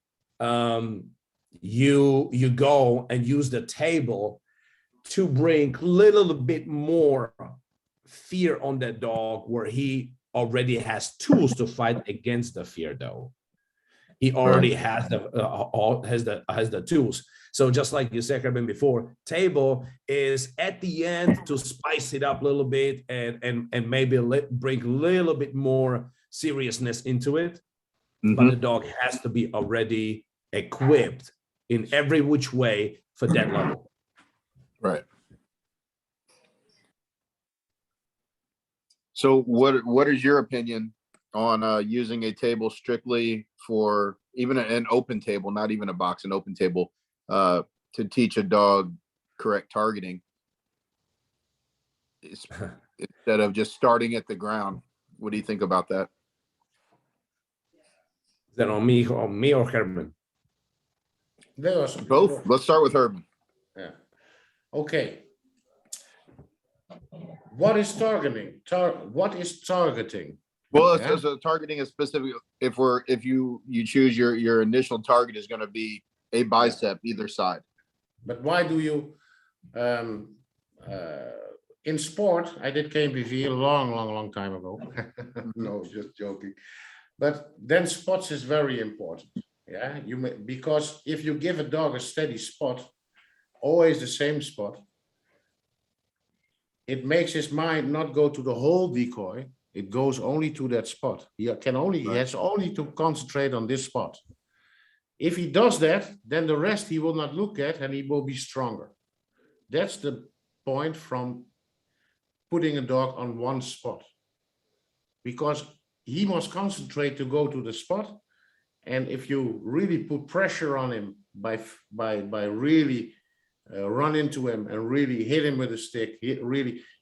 [SPEAKER 2] you go and use the table to bring a little bit more fear on that dog, where he already has tools to fight against the fear, though. He already has the tools. So just like you said, Kevin, before, table is at the end to spice it up a little bit and maybe bring a little bit more seriousness into it. But the dog has to be already equipped in every which way for that level.
[SPEAKER 3] Right. So what is your opinion on using a table strictly for even an open table, not even a box, an open table, to teach a dog correct targeting instead of just starting at the ground? What do you think about that?
[SPEAKER 2] Is that on me or Herman?
[SPEAKER 3] Both. Let's start with Herman.
[SPEAKER 1] Yeah. Okay. What is targeting? What is targeting?
[SPEAKER 3] Well,
[SPEAKER 1] Yeah.
[SPEAKER 3] so targeting is specific. If you choose your initial target is going to be a bicep either side.
[SPEAKER 1] But why do you in sport? I did KBV a long time ago. No, just joking. But then spots is very important. Yeah, because if you give a dog a steady spot, always the same spot, it makes his mind not go to the whole decoy. It goes only to that spot. He has only to concentrate on this spot. If he does that, then the rest he will not look at and he will be stronger. That's the point from putting a dog on one spot. Because he must concentrate to go to the spot. And if you really put pressure on him by really run into him and really hit him with a stick,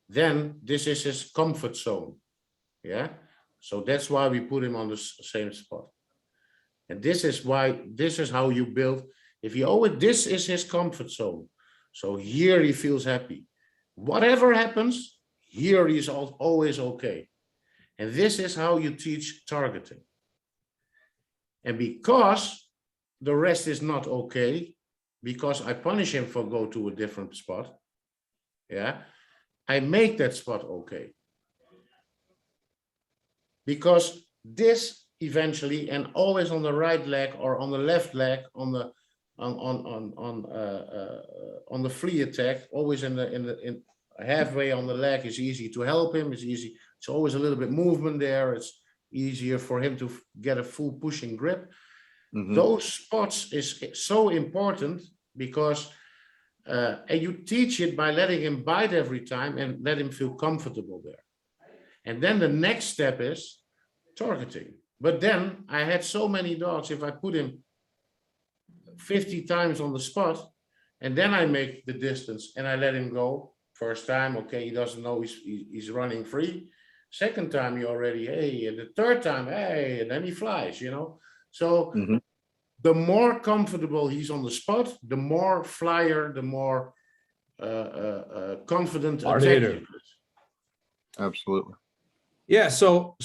[SPEAKER 1] then this is his comfort zone. Yeah. So that's why we put him on the same spot. And this is how you build. If he always, this is his comfort zone. So here he feels happy. Whatever happens, here he's always okay. And this is how you teach targeting. And because the rest is not okay, because I punish him for go to a different spot, yeah, I make that spot okay. Because this eventually, and always on the right leg or on the left leg, on the flea attack, always in halfway on the leg is easy to help him. It's easy. It's always a little bit movement there. It's easier for him to get a full pushing grip. Those spots is so important because and you teach it by letting him bite every time and let him feel comfortable there. And then the next step is targeting. But then I had so many dogs, if I put him 50 times on the spot, and then I make the distance and I let him go. First time, okay, he doesn't know he's running free. Second time, he already, hey, and the third time, hey, and then he flies, you know. So the more comfortable he's on the spot, the more flyer, the more confident attack.
[SPEAKER 3] Absolutely.
[SPEAKER 2] Yeah. So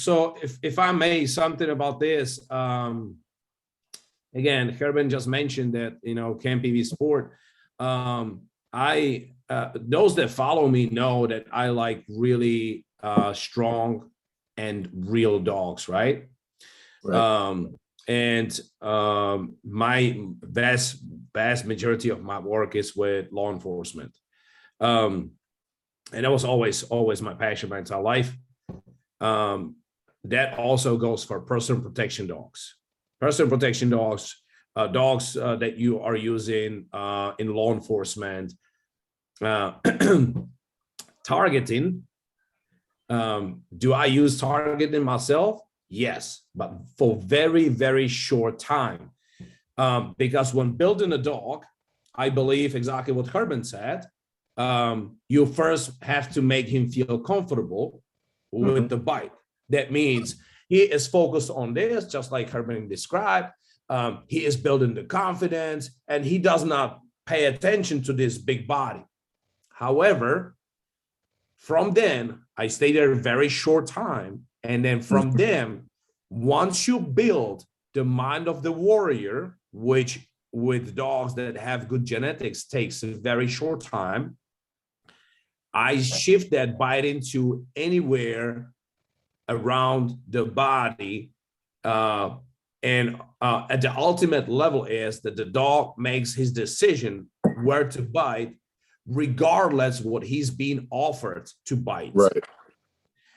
[SPEAKER 2] if I may, something about this. Again, Herman just mentioned that, you know, Camp PV Sport. Those that follow me know that I like really strong and real dogs, right? My vast majority of my work is with law enforcement. And that was always my passion my entire life. That also goes for personal protection dogs. Personal protection dogs, dogs that you are using in law enforcement. Targeting. Do I use targeting myself? Yes, but for very, very short time. Because when building a dog, I believe exactly what Herman said. You first have to make him feel comfortable with the bite. That means he is focused on this, just like Herman described. He is building the confidence and he does not pay attention to this big body. However, from then, I stay there a very short time. And then from them, once you build the mind of the warrior, which with dogs that have good genetics takes a very short time, I shift that bite into anywhere around the body at the ultimate level is that the dog makes his decision where to bite, regardless what he's being offered to bite.
[SPEAKER 3] Right.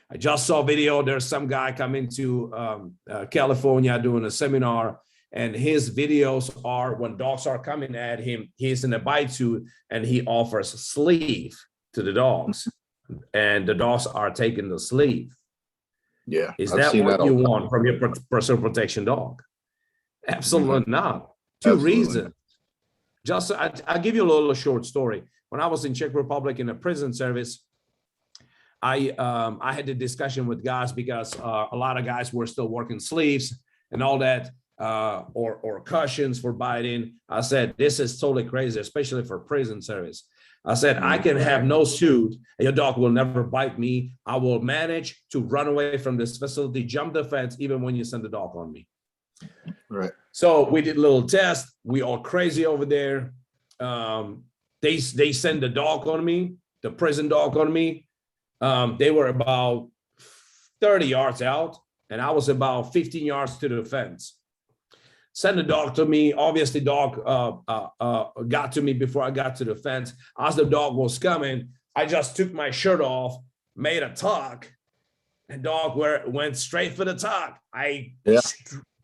[SPEAKER 2] I just saw a video. There's some guy coming to California doing a seminar, and his videos are when dogs are coming at him, he's in a bite suit and he offers sleeve to the dogs, and the dogs are taking the sleeve.
[SPEAKER 3] Yeah.
[SPEAKER 2] Is
[SPEAKER 3] I've
[SPEAKER 2] that
[SPEAKER 3] seen
[SPEAKER 2] what
[SPEAKER 3] that
[SPEAKER 2] you
[SPEAKER 3] all the
[SPEAKER 2] want from your personal protection dog? Absolutely not. Two
[SPEAKER 3] Absolutely.
[SPEAKER 2] reasons. Just I'll give you a little short story. When I was in Czech Republic in a prison service, I had a discussion with guys because a lot of guys were still working sleeves and all that, or cushions for biting. I said, this is totally crazy, especially for prison service. I said, I can have no suit and your dog will never bite me. I will manage to run away from this facility, jump the fence, even when you send the dog on me.
[SPEAKER 3] Right.
[SPEAKER 2] So we did a little test. We all crazy over there. They send the dog on me, the prison dog on me. They were about 30 yards out, and I was about 15 yards to the fence. Send the dog to me. Obviously, dog got to me before I got to the fence. As the dog was coming, I just took my shirt off, made a tuck, and dog went straight for the tuck. I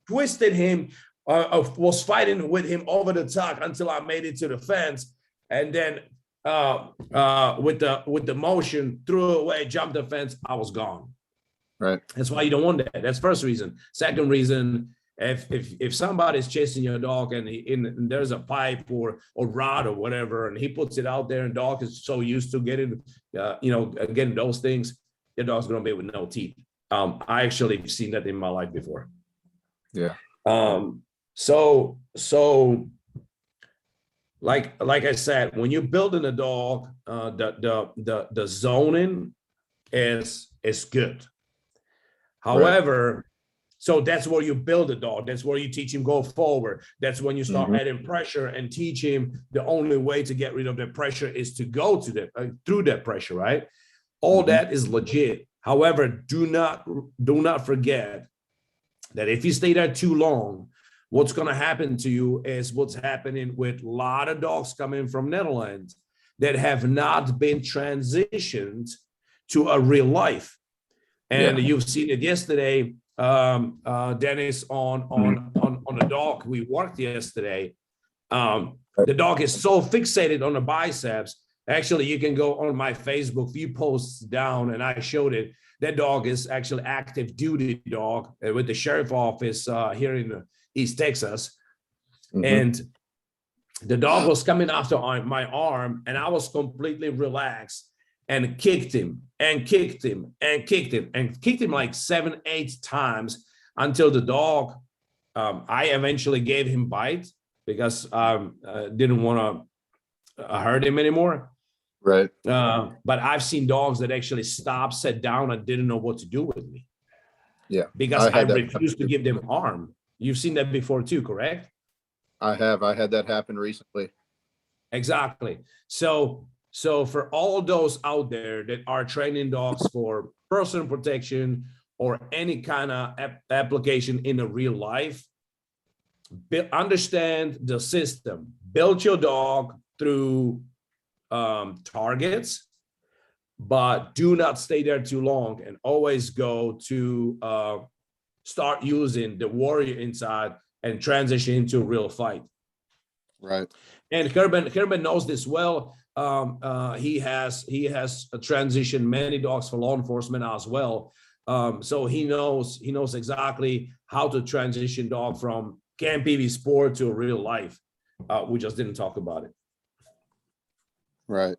[SPEAKER 2] twisted him, was fighting with him over the tuck until I made it to the fence, and then with the motion, threw away, jumped the fence. I was gone.
[SPEAKER 3] Right.
[SPEAKER 2] That's why you don't want that. That's first reason. Second reason, if somebody's chasing your dog and there's a pipe or rod or whatever, and he puts it out there, and dog is so used to getting those things, your dog's gonna be with no teeth. I actually seen that in my life before.
[SPEAKER 3] Yeah.
[SPEAKER 2] So like I said, when you're building a dog, the zoning is good. However, so that's where you build a dog. That's where you teach him go forward. That's when you start adding pressure and teach him the only way to get rid of the pressure is to go to through that pressure, right? All that is legit. However, do not forget that if you stay there too long, what's going to happen to you is what's happening with a lot of dogs coming from Netherlands that have not been transitioned to a real life. And you've seen it yesterday, Dennis, on a dog we worked yesterday. The dog is so fixated on the biceps. Actually, you can go on my Facebook few posts down, and I showed it. That dog is actually active duty dog with the sheriff office here in East Texas. And the dog was coming after my arm, and I was completely relaxed and kicked him and kicked him and kicked him and kicked him like 7-8 times until the dog, I eventually gave him bite because I didn't want to hurt him anymore.
[SPEAKER 3] Right.
[SPEAKER 2] But I've seen dogs that actually stopped, sat down, and didn't know what to do with me.
[SPEAKER 3] Yeah.
[SPEAKER 2] Because I refused to give them harm. You've seen that before too, correct?
[SPEAKER 3] I have. I had that happen recently.
[SPEAKER 2] Exactly. So for all those out there that are training dogs for personal protection or any kind of application in a real life, understand the system. Build your dog through targets, but do not stay there too long, and always go to start using the warrior inside and transition into a real fight.
[SPEAKER 3] Right.
[SPEAKER 2] And Kerben knows this well. He has transitioned many dogs for law enforcement as well. So he knows exactly how to transition dog from camp PV sport to a real life. We just didn't talk about it.
[SPEAKER 3] Right.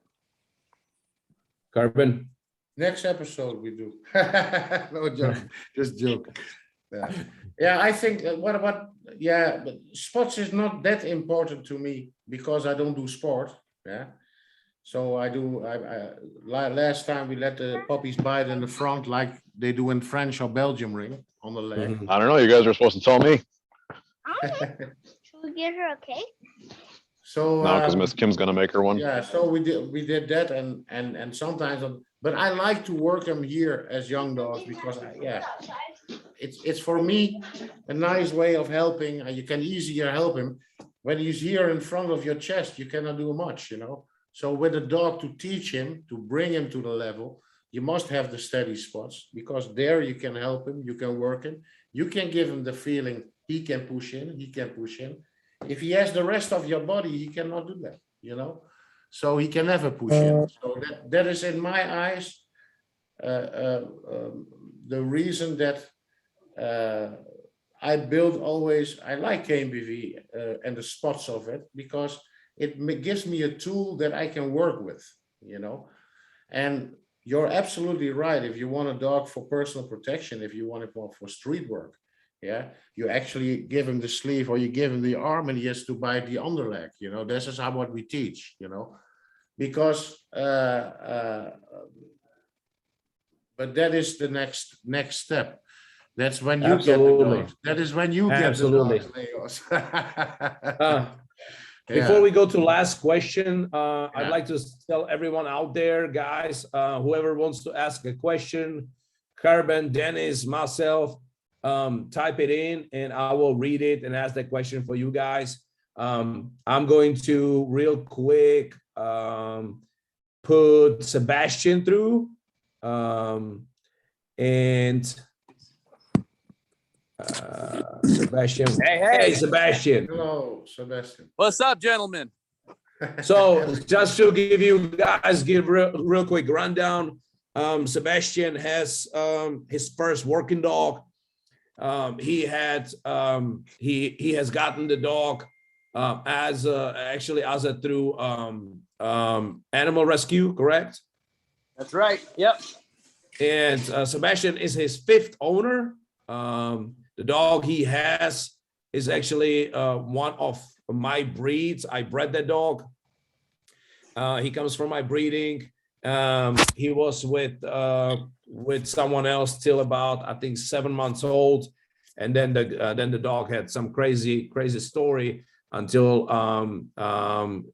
[SPEAKER 2] Kerben.
[SPEAKER 1] Next episode we do. No joke, just joke. Yeah, I think but sports is not that important to me because I don't do sport. Yeah. So I do. Last time we let the puppies bite in the front like they do in French or Belgium ring on the leg.
[SPEAKER 5] I don't know. You guys are supposed to tell me.
[SPEAKER 4] Should we get her a cake?
[SPEAKER 1] So
[SPEAKER 5] No, because Miss Kim's gonna make her one.
[SPEAKER 1] yeah, so we did that, and sometimes, but I like to work them here as young dogs because it's for me a nice way of helping. You can easier help him when he's here in front of your chest. You cannot do much, you know. So with a dog, to teach him, to bring him to the level, you must have the steady spots, because there you can help him, you can work him, you can give him the feeling he can push in, he can push in. If he has the rest of your body, he cannot do that, you know. So he can never push in. So that is, in my eyes, the reason that I build always, I like KMBV and the spots of it, because it gives me a tool that I can work with, you know. And you're absolutely right. If you want a dog for personal protection, if you want it for street work, yeah, you actually give him the sleeve, or you give him the arm, and he has to bite the underleg, you know. This is how what we teach, you know, because but that is the next step. That's when you
[SPEAKER 2] Absolutely.
[SPEAKER 1] get the dogs. That is when you
[SPEAKER 2] Absolutely.
[SPEAKER 1] get the dogs,
[SPEAKER 2] Uh,
[SPEAKER 1] Yeah.
[SPEAKER 2] Before we go to last question,
[SPEAKER 1] Yeah.
[SPEAKER 2] I'd like to tell everyone out there, guys, whoever wants to ask a question, Carben, Dennis, myself, type it in and I will read it and ask that question for you guys. I'm going to real quick put Sebastian through. Sebastian. Hey, Sebastian.
[SPEAKER 1] Hello, Sebastian.
[SPEAKER 6] What's up, gentlemen?
[SPEAKER 2] So just to give you guys real quick rundown, Sebastian has his first working dog. He has gotten the dog through animal rescue, correct?
[SPEAKER 6] That's right. Yep.
[SPEAKER 2] And Sebastian is his fifth owner. The dog he has is actually one of my breeds. I bred that dog. He comes from my breeding. He was with someone else till about, I think, 7 months old, and then the dog had some crazy story until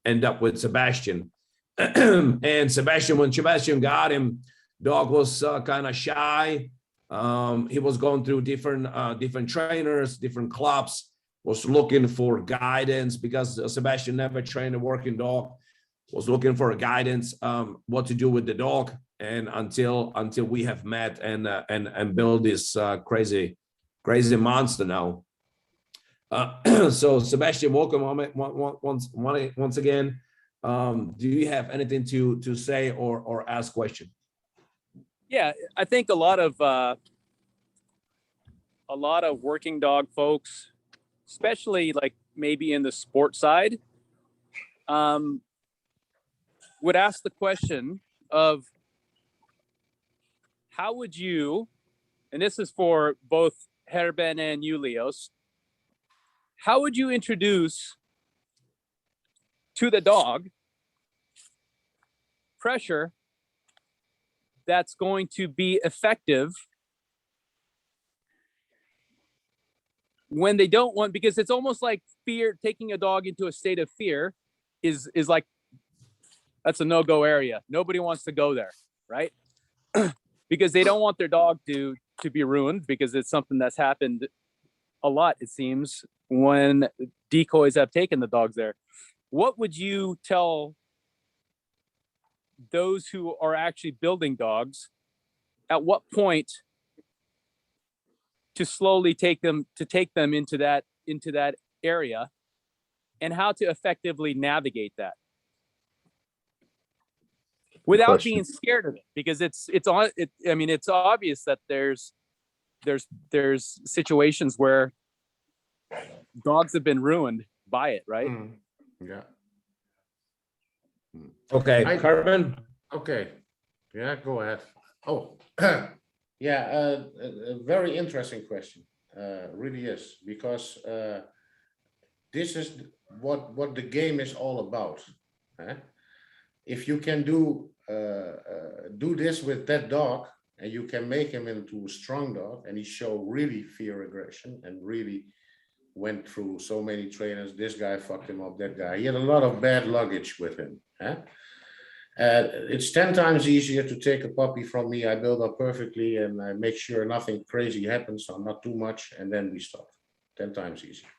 [SPEAKER 2] end up with Sebastian. And Sebastian, when Sebastian got him, dog was kind of shy. He was going through different trainers, different clubs, was looking for guidance, because Sebastian never trained a working dog, was looking for a guidance, what to do with the dog. And until we have met and build this crazy monster now. So Sebastian, welcome once again. Do you have anything to say or ask question?
[SPEAKER 6] Yeah, I think a lot of working dog folks, especially like maybe in the sport side, would ask the question of, how would you, and this is for both Herben and you, Leos, how would you introduce to the dog pressure that's going to be effective when they don't want, because it's almost like fear, taking a dog into a state of fear is like, that's a no-go area. Nobody wants to go there, right? Because they don't want their dog to be ruined, because it's something that's happened a lot, it seems, when decoys have taken the dogs there. What would you tell those who are actually building dogs, at what point to slowly take them into that area, and how to effectively navigate that without being scared of it? Because it's obvious that there's situations where dogs have been ruined by it, right?
[SPEAKER 1] Yeah.
[SPEAKER 2] Okay, Carben.
[SPEAKER 1] Okay. Yeah, go ahead. Oh, yeah, a very interesting question. Really is, because this is what the game is all about. If you can do this with that dog, and you can make him into a strong dog, and he show really fear aggression, and really went through so many trainers. This guy fucked him up, that guy. He had a lot of bad luggage with him. It's 10 times easier to take a puppy from me. I build up perfectly and I make sure nothing crazy happens, so not too much, and then we start. 10 times easier.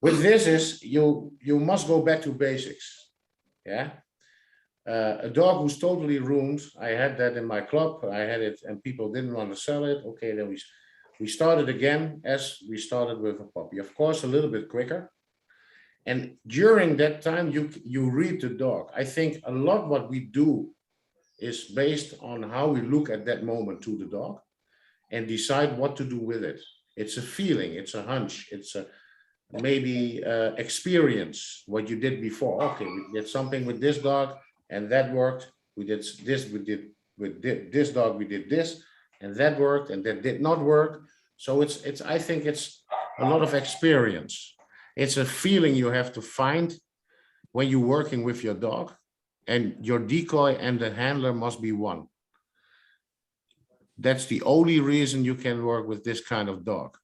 [SPEAKER 1] With this is you must go back to basics. Yeah. A dog who's totally ruined. I had that in my club. I had it, and people didn't want to sell it. Okay, then we started again as we started with a puppy. Of course, a little bit quicker. And during that time, you read the dog. I think a lot what we do is based on how we look at that moment to the dog and decide what to do with it. It's a feeling, it's a hunch, it's a maybe experience what you did before. Okay, we did something with this dog and that worked. We did this, with this dog, we did this and that worked and that did not work. So it's I think it's a lot of experience. It's a feeling you have to find when you're working with your dog, and your decoy and the handler must be one. That's the only reason you can work with this kind of dog.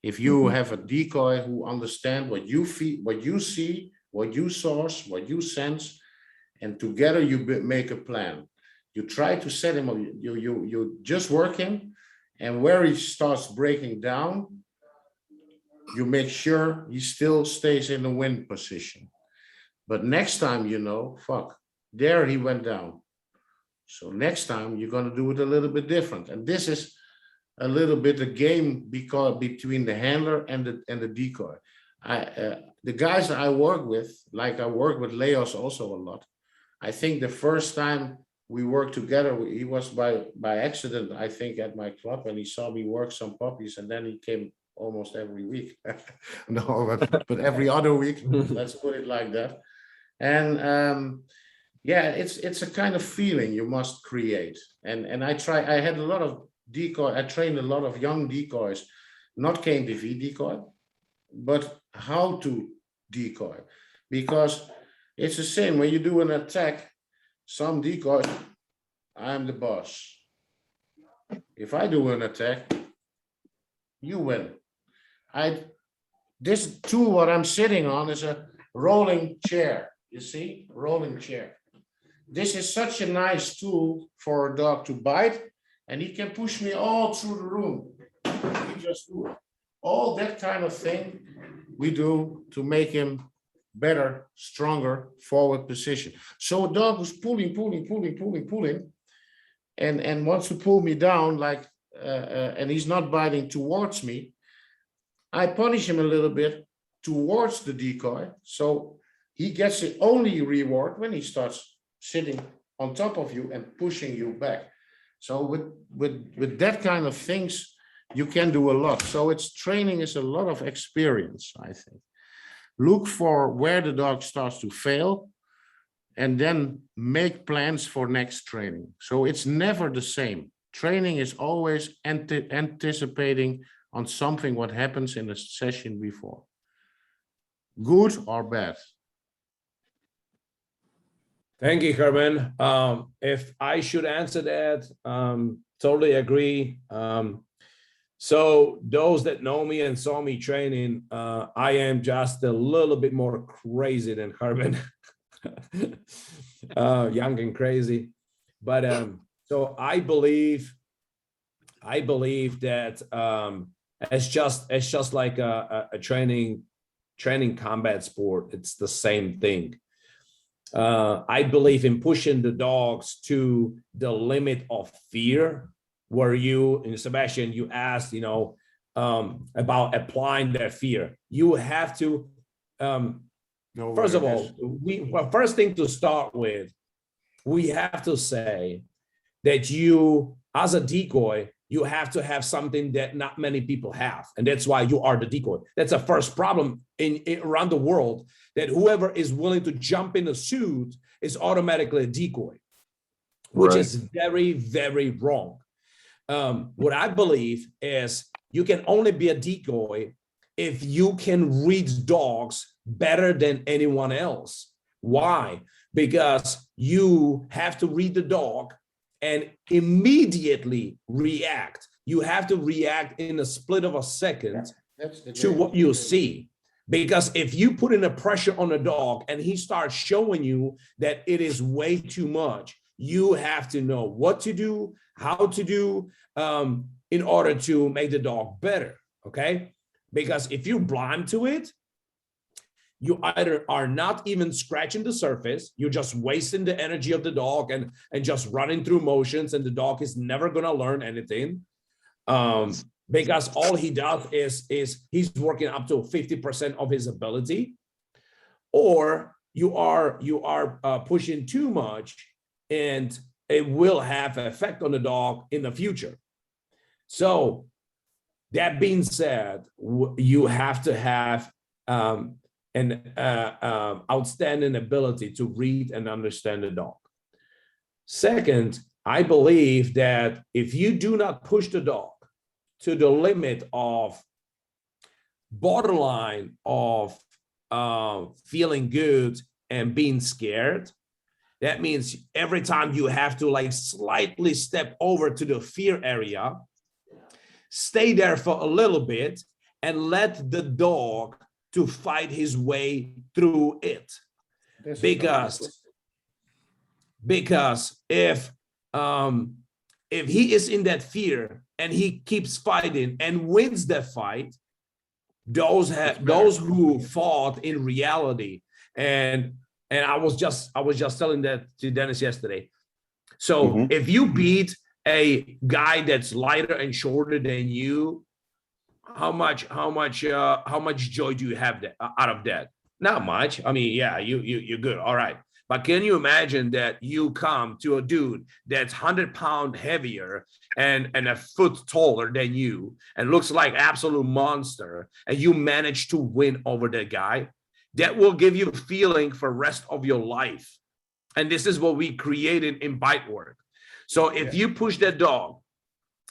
[SPEAKER 1] If you have a decoy who understands what you feel, what you see, what you source, what you sense, and together you make a plan. You try to set him up, you just work him, and where he starts breaking down, you make sure he still stays in the win position. But next time, you know, fuck, there he went down. So next time you're going to do it a little bit different. And this is a little bit a game between the handler and the decoy. The guys that I work with, like I work with Leos also a lot. I think the first time we worked together, he was by accident, I think, at my club, and he saw me work some puppies, and then he came almost every week. No, but every other week, let's put it like that. And yeah, it's a kind of feeling you must create. And I had a lot of decoy, I trained a lot of young decoys, not KMPV decoy, but how to decoy. Because it's the same when you do an attack, some decoys, I'm the boss. If I do an attack, you win. This tool what I'm sitting on is a rolling chair. You see, rolling chair. This is such a nice tool for a dog to bite, and he can push me all through the room. We just do it. All that kind of thing we do to make him better, stronger forward position. So a dog who's pulling, and wants to pull me down, like, and he's not biting towards me, I punish him a little bit towards the decoy. So he gets the only reward when he starts sitting on top of you and pushing you back. So with that kind of things, you can do a lot. So it's training is a lot of experience, I think. Look for where the dog starts to fail and then make plans for next training. So it's never the same. Training is always anticipating on something what happens in the session before. Good or bad?
[SPEAKER 2] Thank you, Herman. If I should answer that, totally agree. So those that know me and saw me training, I am just a little bit more crazy than Herman, young and crazy. But so I believe that it's just like a training combat sport. It's the same thing. I believe in pushing the dogs to the limit of fear, where you, and Sebastian, you asked, about applying that fear. You have to, first of all, first thing to start with, we have to say that you, as a decoy, you have to have something that not many people have. And that's why you are the decoy. That's the first problem around the world, that whoever is willing to jump in a suit is automatically a decoy, which is very, very wrong. What I believe is you can only be a decoy if you can read dogs better than anyone else. Why? Because you have to read the dog and immediately react. You have to react in a split of a second to what you see. Because if you put in a pressure on a dog and he starts showing you that it is way too much, you have to know what to do, how to do, in order to make the dog better, okay? Because if you're blind to it, you either are not even scratching the surface, you're just wasting the energy of the dog and just running through motions, and the dog is never gonna learn anything. Because all he does is he's working up to 50% of his ability, or you are pushing too much, and it will have an effect on the dog in the future. So that being said, you have to have an outstanding ability to read and understand the dog. Second, I believe that if you do not push the dog to the limit of borderline of feeling good and being scared, that means every time you have to like slightly step over to the fear area, stay there for a little bit and let the dog to fight his way through it. Because if he is in that fear and he keeps fighting and wins that fight, those who fought in reality, and I was just telling that to Dennis yesterday. So if you beat a guy that's lighter and shorter than you, how much joy do you have out of that? Not much. I mean, yeah, you're good. All right. But can you imagine that you come to a dude that's 100-pound heavier and a foot taller than you and looks like absolute monster, and you manage to win over that guy? That will give you a feeling for the rest of your life. And this is what we created in bite work. So if you push that dog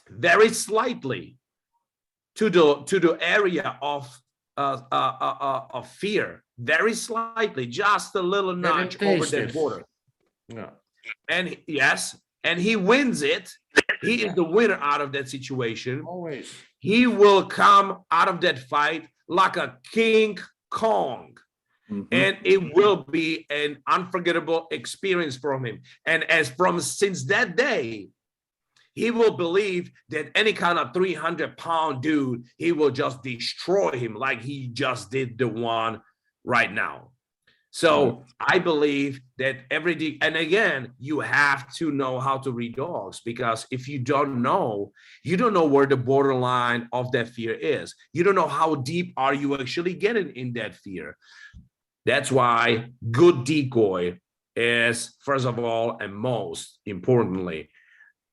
[SPEAKER 2] very slightly to the area of fear, very slightly, just a little notch over that border. Yeah. And yes, and he wins it. He is the winner out of that situation.
[SPEAKER 1] Always.
[SPEAKER 2] He will come out of that fight like a King Kong. And it will be an unforgettable experience from him. And since that day, he will believe that any kind of 300-pound dude, he will just destroy him like he just did the one right now. So I believe that and again, you have to know how to read dogs, because if you don't know where the borderline of that fear is. You don't know how deep are you actually getting in that fear. That's why good decoy is, first of all, and most importantly,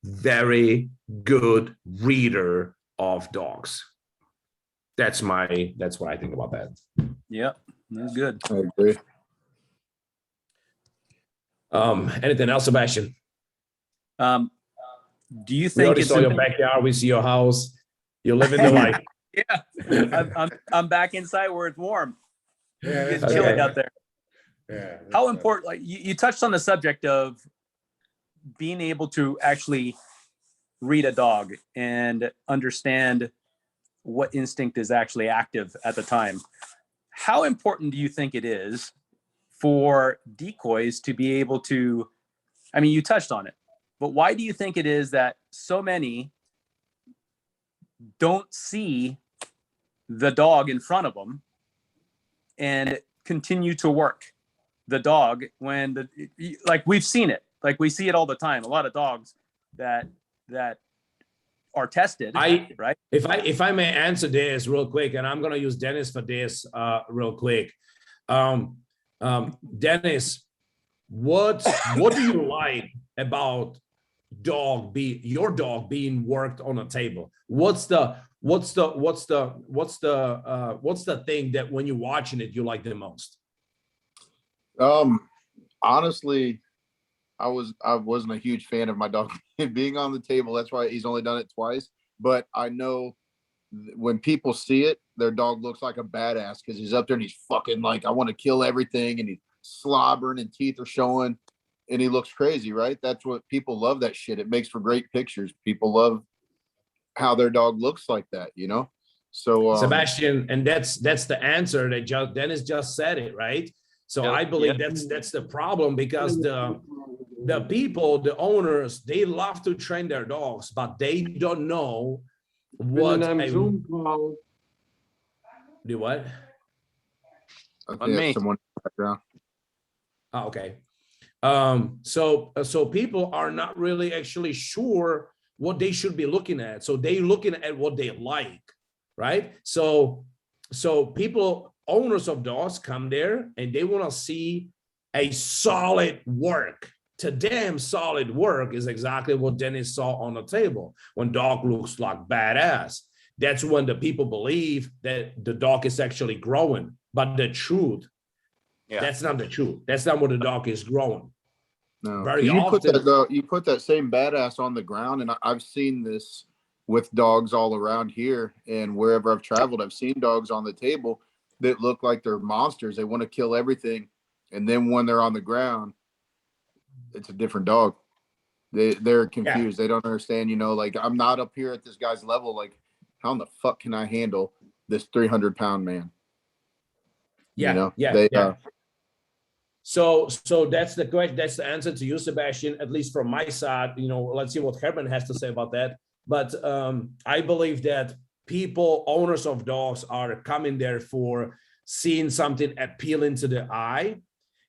[SPEAKER 2] very good reader of dogs. That's what I think about that.
[SPEAKER 6] Yeah, that's good.
[SPEAKER 3] I agree.
[SPEAKER 2] Anything else, Sebastian?
[SPEAKER 6] Do you
[SPEAKER 2] We
[SPEAKER 6] think
[SPEAKER 2] already
[SPEAKER 6] it's
[SPEAKER 2] saw your backyard, we see your house, you're living the life.
[SPEAKER 6] Yeah, I'm back inside where it's warm.
[SPEAKER 1] Yeah,
[SPEAKER 6] It's
[SPEAKER 1] that's
[SPEAKER 6] chilly
[SPEAKER 1] better.
[SPEAKER 6] out there.
[SPEAKER 1] Yeah.
[SPEAKER 6] How important, like you touched on the subject of being able to actually read a dog and understand what instinct is actually active at the time. How important do you think it is for decoys to be able to, I mean, you touched on it, but why do you think it is that so many don't see the dog in front of them and continue to work the dog when like we've seen it, like we see it all the time, a lot of dogs that are tested, right?
[SPEAKER 2] If I may answer this real quick, and I'm going to use Dennis for this real quick. Dennis, what do you like about your dog being worked on a table? What's the thing that when you're watching it you like the most?
[SPEAKER 3] Honestly, I wasn't a huge fan of my dog being on the table. That's why he's only done it twice. But I know when people see it, their dog looks like a badass because he's up there and he's fucking like, I want to kill everything, and he's slobbering and teeth are showing and he looks crazy, right? That's what people love, that shit. It makes for great pictures. People love how their dog looks like that, you know? So
[SPEAKER 2] Sebastian, and that's the answer that Dennis just said it, right? So
[SPEAKER 6] Yep,
[SPEAKER 2] I believe
[SPEAKER 6] yep.
[SPEAKER 2] that's the problem, because the people, the owners, they love to train their dogs, but they don't know what
[SPEAKER 7] Zoom call.
[SPEAKER 2] do what?
[SPEAKER 3] I
[SPEAKER 6] On
[SPEAKER 3] think that's
[SPEAKER 6] me.
[SPEAKER 3] someone in the background.
[SPEAKER 2] Oh, okay. So people are not really actually sure what they should be looking at. So they looking at what they like, right? So people, owners of dogs, come there and they want to see a solid work. To them, solid work is exactly what Dennis saw on the table. When dog looks like badass, that's when the people believe that the dog is actually growing. But the truth,
[SPEAKER 6] Yeah.
[SPEAKER 2] that's not the truth. That's not what the dog is growing.
[SPEAKER 3] No,
[SPEAKER 2] Very
[SPEAKER 3] 'cause
[SPEAKER 2] often.
[SPEAKER 3] you put that same badass on the ground, and I've seen this with dogs all around here and wherever I've traveled. I've seen dogs on the table that look like they're monsters. They want to kill everything, and then when they're on the ground, it's a different dog. They're confused. They don't understand. Like, I'm not up here at this guy's level. Like, how in the fuck can I handle this 300-pound man?
[SPEAKER 2] Yeah.
[SPEAKER 3] They
[SPEAKER 2] So that's the question. That's the answer to you, Sebastian, at least from my side. Let's see what Herman has to say about that. But I believe that people, owners of dogs, are coming there for seeing something appealing to the eye,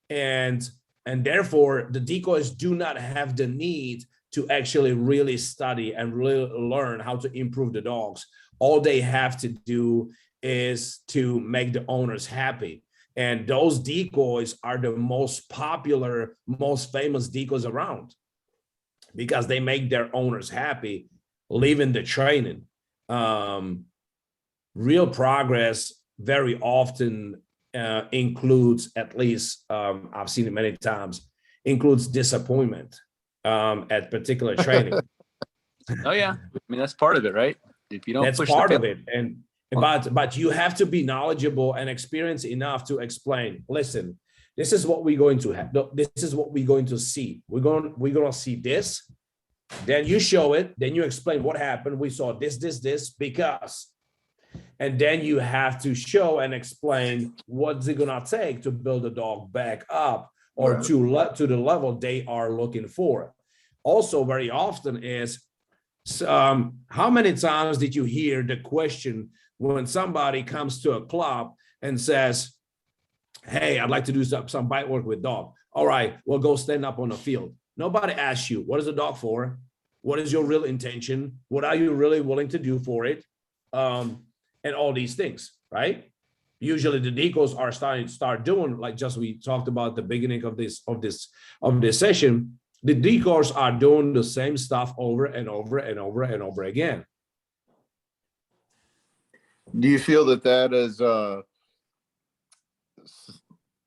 [SPEAKER 2] and therefore the decoys do not have the need to actually really study and really learn how to improve the dogs. All they have to do is to make the owners happy. And those decoys are the most popular, most famous decoys around, because they make their owners happy, leaving the training. Real progress very often includes, at least I've seen it many times, includes disappointment at particular training.
[SPEAKER 6] Oh yeah. I mean, that's part of it, right? If you don't
[SPEAKER 2] That's
[SPEAKER 6] push
[SPEAKER 2] part
[SPEAKER 6] the
[SPEAKER 2] of it. But you have to be knowledgeable and experienced enough to explain, listen, this is what we're going to have. This is what we're going to see. We're going to see this. Then you show it. Then you explain what happened. We saw this, because. And then you have to show and explain what's it gonna take to build the dog back up, or
[SPEAKER 3] Right.
[SPEAKER 2] to the level they are looking for. Also, very often is, how many times did you hear the question when somebody comes to a club and says, hey, I'd like to do some bite work with dog. All right, well, go stand up on the field. Nobody asks you, what is the dog for? What is your real intention? What are you really willing to do for it? And all these things, right? Usually the decoys are start doing, like just we talked about at the beginning of this session. The decoys are doing the same stuff over and over and over and over again.
[SPEAKER 3] Do you feel that is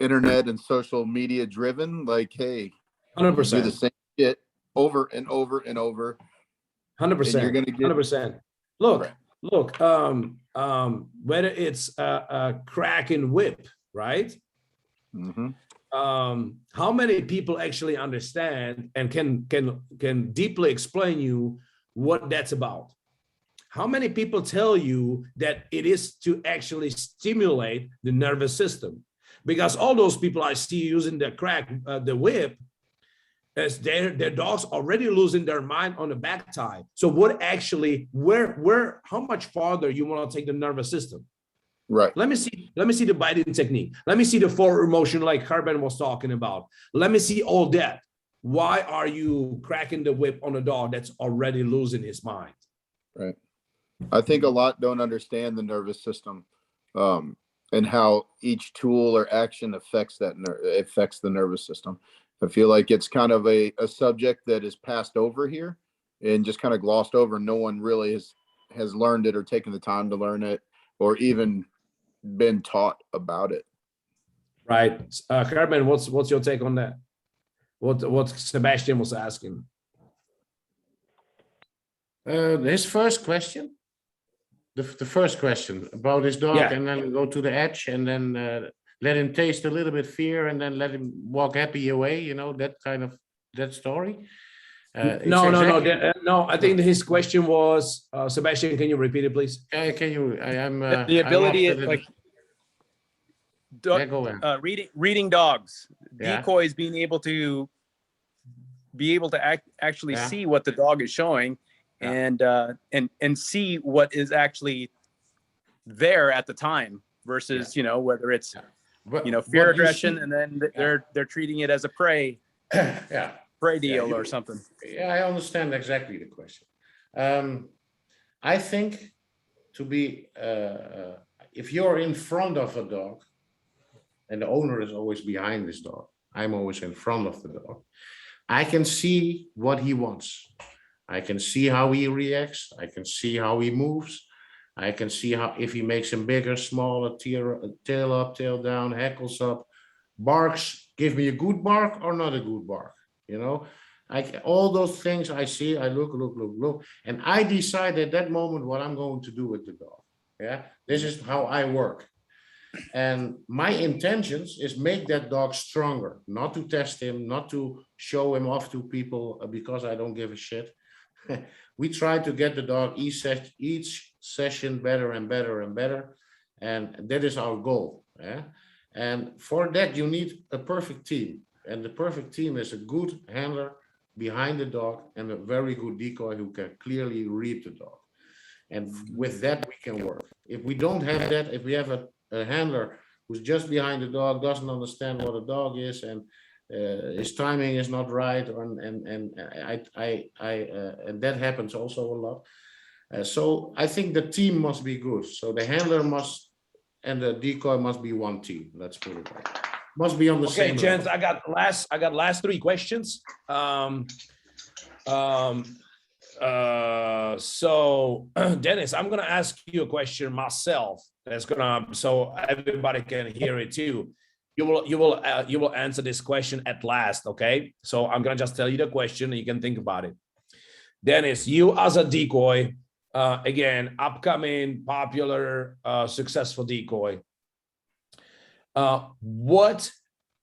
[SPEAKER 3] internet and social media driven? Like, hey,
[SPEAKER 2] 100%.
[SPEAKER 3] do the same shit over and over and over.
[SPEAKER 2] 100%.
[SPEAKER 3] You're gonna get
[SPEAKER 2] 100%. Look. Whether it's a crack and whip, right?
[SPEAKER 3] Mm-hmm.
[SPEAKER 2] How many people actually understand and can deeply explain you what that's about? How many people tell you that it is to actually stimulate the nervous system? Because all those people I see using the crack, the whip, as their dogs already losing their mind on the back tie. So what actually, how much farther you want to take the nervous system?
[SPEAKER 3] Right.
[SPEAKER 2] Let me see the biting technique. Let me see the forward motion like Carben was talking about. Let me see all that. Why are you cracking the whip on a dog that's already losing his mind?
[SPEAKER 3] Right. I think a lot don't understand the nervous system, and how each tool or action affects the nervous system. I feel like it's kind of a subject that is passed over here and just kind of glossed over. No one really has learned it or taken the time to learn it or even been taught about it.
[SPEAKER 2] Right. Carmen, what's your take on that? What Sebastian was asking?
[SPEAKER 1] His first question, the first question about his dog, and then go to the edge, and then let him taste a little bit fear, and then let him walk happy away. That kind of that story. It's
[SPEAKER 2] No,
[SPEAKER 1] exactly-
[SPEAKER 2] no. I think his question was, Sebastian, can you repeat it, please?
[SPEAKER 1] Can you? I'm.
[SPEAKER 6] The
[SPEAKER 1] I lost
[SPEAKER 6] ability,
[SPEAKER 1] it in-
[SPEAKER 6] like
[SPEAKER 1] Yeah, go ahead.
[SPEAKER 6] reading dogs,
[SPEAKER 1] Yeah.
[SPEAKER 6] decoys, being able to actually
[SPEAKER 1] Yeah.
[SPEAKER 6] see what the dog is showing,
[SPEAKER 1] Yeah.
[SPEAKER 6] and see what is actually there at the time versus whether it's
[SPEAKER 1] But
[SPEAKER 6] fear,
[SPEAKER 1] what you
[SPEAKER 6] aggression,
[SPEAKER 1] see-
[SPEAKER 6] and then they're treating it as a prey
[SPEAKER 1] yeah.
[SPEAKER 6] deal
[SPEAKER 1] you-
[SPEAKER 6] or something.
[SPEAKER 1] Yeah, I understand exactly the question. I think to be, if you're in front of a dog, and the owner is always behind this dog, I'm always in front of the dog, I can see what he wants. I can see how he reacts. I can see how he moves. I can see how, if he makes him bigger, smaller, tail up, tail down, hackles up, barks, give me a good bark or not a good bark. All those things I see, I look, and I decide at that moment what I'm going to do with the dog. Yeah, this is how I work. And my intentions is make that dog stronger, not to test him, not to show him off to people because I don't give a shit. We try to get the dog each session better and better and better. And that is our goal. Yeah? And for that, you need a perfect team. And the perfect team is a good handler behind the dog and a very good decoy who can clearly read the dog. And with that, we can work. If we don't have that, if we have a handler who's just behind the dog, doesn't understand what a dog is, and his timing is not right, and that happens also a lot. So I think the team must be good. So the handler must and the decoy must be one team. Let's put it like that. Must be on the
[SPEAKER 2] Okay,
[SPEAKER 1] same
[SPEAKER 2] gents,
[SPEAKER 1] level.
[SPEAKER 2] I got last three questions. So Dennis, I'm gonna ask you a question myself. That's gonna, so everybody can hear it too. You will answer this question at last, okay? So I'm gonna just tell you the question and you can think about it. Dennis, you as a decoy, again, upcoming, popular, successful decoy. What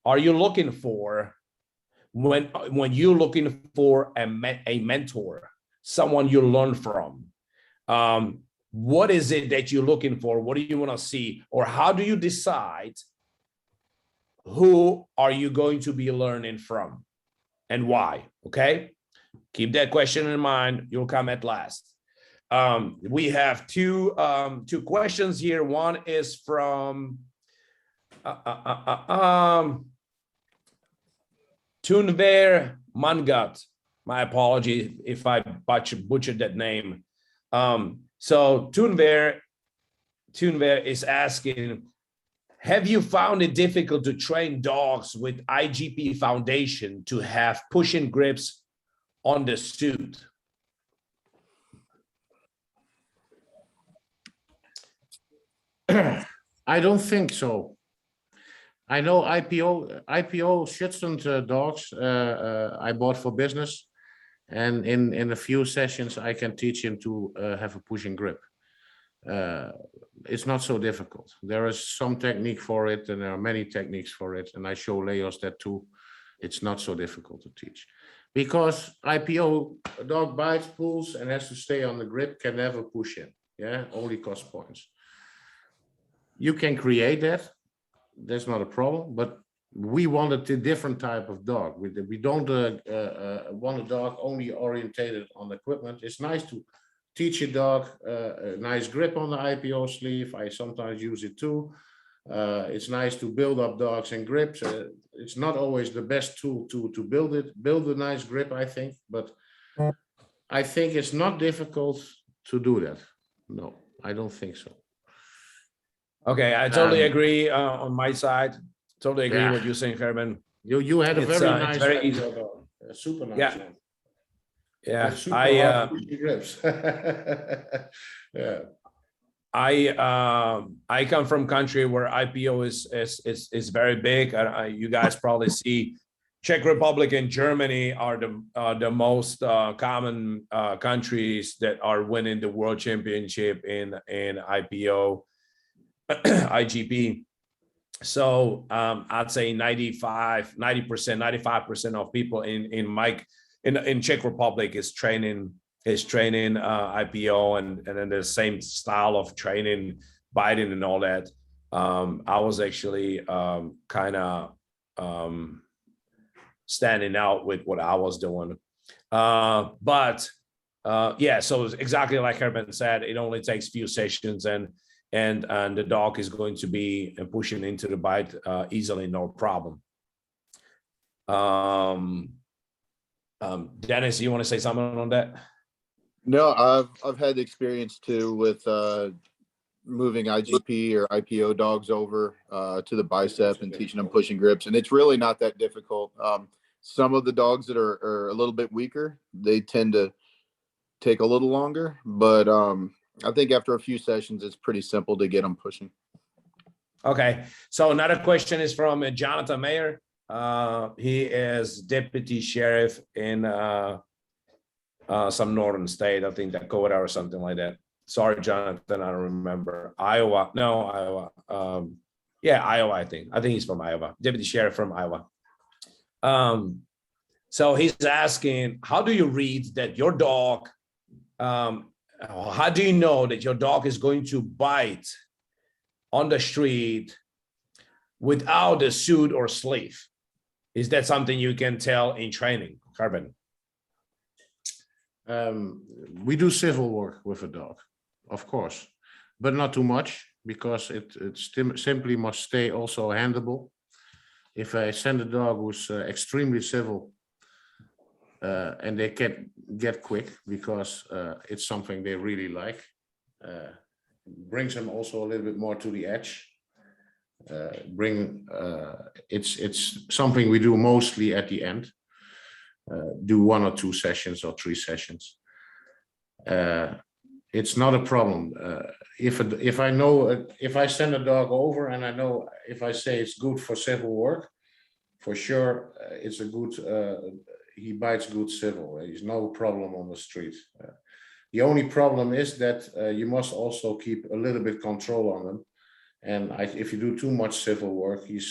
[SPEAKER 2] are you looking for when you're looking for a mentor, someone you learn from? What is it that you're looking for? What do you want to see? Or how do you decide who are you going to be learning from and why? Okay, keep that question in mind. You'll come at last. We have two questions here. One is from Tunver Mangat. My apology if I butchered that name. So Tunver is asking, have you found it difficult to train dogs with IGP foundation to have pushing grips on the suit?
[SPEAKER 1] I don't think so. I know IPO Shetland dogs I bought for business, and in a few sessions I can teach him to have a pushing grip. It's not so difficult. There is some technique for it, and there are many techniques for it, and I show Leos that too. It's not so difficult to teach, because IPO, a dog bites, pulls, and has to stay on the grip, can never push in. Yeah, only cost points. You can create that. That's not a problem, but we wanted a different type of dog. We don't want a dog only orientated on equipment. It's nice to teach a dog a nice grip on the IPO sleeve. I sometimes use it too. It's nice to build up dogs and grips. It's not always the best tool to build a nice grip, I think, but I think it's not difficult to do that. No, I don't think so.
[SPEAKER 2] Okay, I totally agree on my side. Totally agree with what you're saying, Herman.
[SPEAKER 1] You had a
[SPEAKER 2] It's,
[SPEAKER 1] very
[SPEAKER 2] it's
[SPEAKER 1] nice
[SPEAKER 2] very easy.
[SPEAKER 1] dog, a super nice
[SPEAKER 2] Yeah.
[SPEAKER 1] one.
[SPEAKER 2] Yeah,
[SPEAKER 1] With super hard pushy grips. Yeah.
[SPEAKER 2] I come from country where IPO is very big. You guys probably see Czech Republic and Germany are the most common countries that are winning the world championship in IPO, IGP. So I'd say 90%, 95% of people in my in Czech Republic is training IPO, and then the same style of training, biting and all that. I was actually kind of standing out with what I was doing. But yeah, so it's exactly like Herman said, it only takes few sessions, and the dog is going to be pushing into the bite easily, no problem. Dennis, you want to say something on that?
[SPEAKER 3] No, I've had experience too with moving IGP or IPO dogs over to the bicep and teaching them pushing grips, and it's really not that difficult. Some of the dogs that are a little bit weaker, they tend to take a little longer, but I think after a few sessions, it's pretty simple to get them pushing.
[SPEAKER 2] Okay, so another question is from Jonathan Mayer. He is deputy sheriff in some northern state, I think Dakota or something like that. Sorry, Jonathan, I don't remember. Iowa, no, Iowa. Yeah, Iowa, I think he's from Iowa, deputy sheriff from Iowa. So he's asking, how do you read that your dog, how do you know that your dog is going to bite on the street without a suit or sleeve? Is that something you can tell in training, Carbon?
[SPEAKER 1] We do civil work with a dog, of course, but not too much, because it simply must stay also handleable. If I send a dog who's extremely civil, and they can get quick because it's something they really like, brings them also a little bit more to the edge. It's something we do mostly at the end. Do 1 or 2 sessions or 3 sessions. It's not a problem. If I know, if I send a dog over and I know, if I say it's good for civil work, for sure, it's a good, he bites good civil. There's no problem on the street. The only problem is that you must also keep a little bit control on them. And if you do too much civil work, he's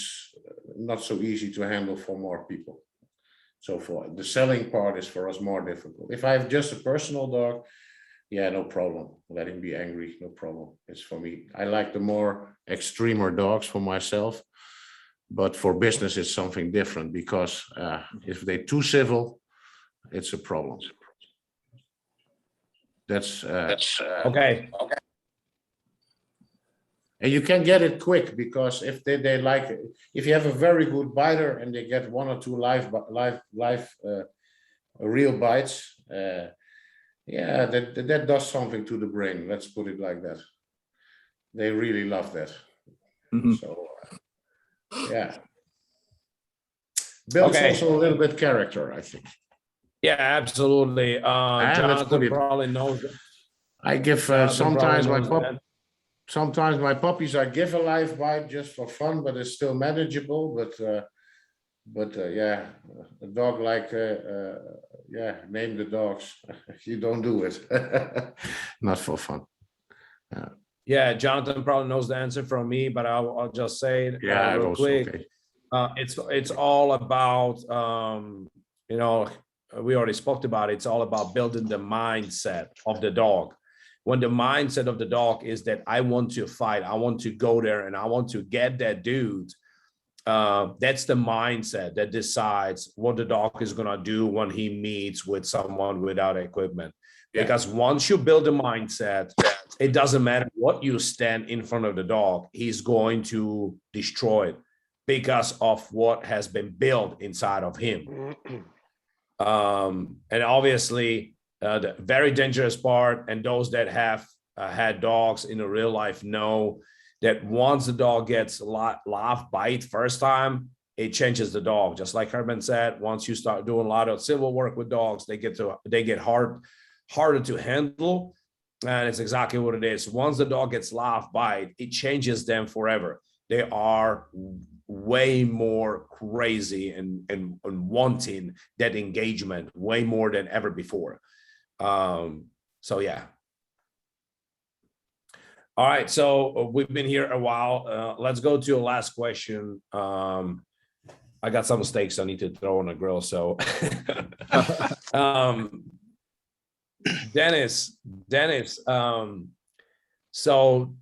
[SPEAKER 1] not so easy to handle for more people. So for the selling part is for us more difficult. If I have just a personal dog, yeah, no problem. Let him be angry, no problem. It's for me. I like the more extremer dogs for myself, but for business, it's something different, because if they're too civil, it's a problem. That's
[SPEAKER 2] okay.
[SPEAKER 1] And you can get it quick, because if they like, if you have a very good biter and they get 1 or 2 live real bites, yeah, that does something to the brain. Let's put it like that. They really love that.
[SPEAKER 3] Mm-hmm.
[SPEAKER 1] So yeah, builds also a little bit character, I think.
[SPEAKER 2] Yeah, absolutely. Jonathan probably knows.
[SPEAKER 1] I give sometimes my puppies, I give a live bite just for fun, but it's still manageable. But yeah, a dog like yeah, name the dogs. You don't do it, not for fun.
[SPEAKER 2] Yeah, Jonathan probably knows the answer from me, but I'll just say it real quick. Okay. It's all about you know, we already spoke about it. It's all about building the mindset of the dog. When the mindset of the dog is that I want to fight, I want to go there and I want to get that dude, that's the mindset that decides what the dog is going to do when he meets with someone without equipment. Yeah. Because once you build a mindset, it doesn't matter what you stand in front of the dog, he's going to destroy it because of what has been built inside of him. And obviously, the very dangerous part, and those that have had dogs in a real life know that once the dog gets laugh bite first time, it changes the dog. Just like Herman said, once you start doing a lot of civil work with dogs, they get harder to handle. And it's exactly what it is. Once the dog gets laugh bite, it changes them forever. They are way more crazy and wanting that engagement way more than ever before. So yeah. All right, so we've been here a while. Let's go to a last question. I got some steaks I need to throw on the grill. So, Dennis, so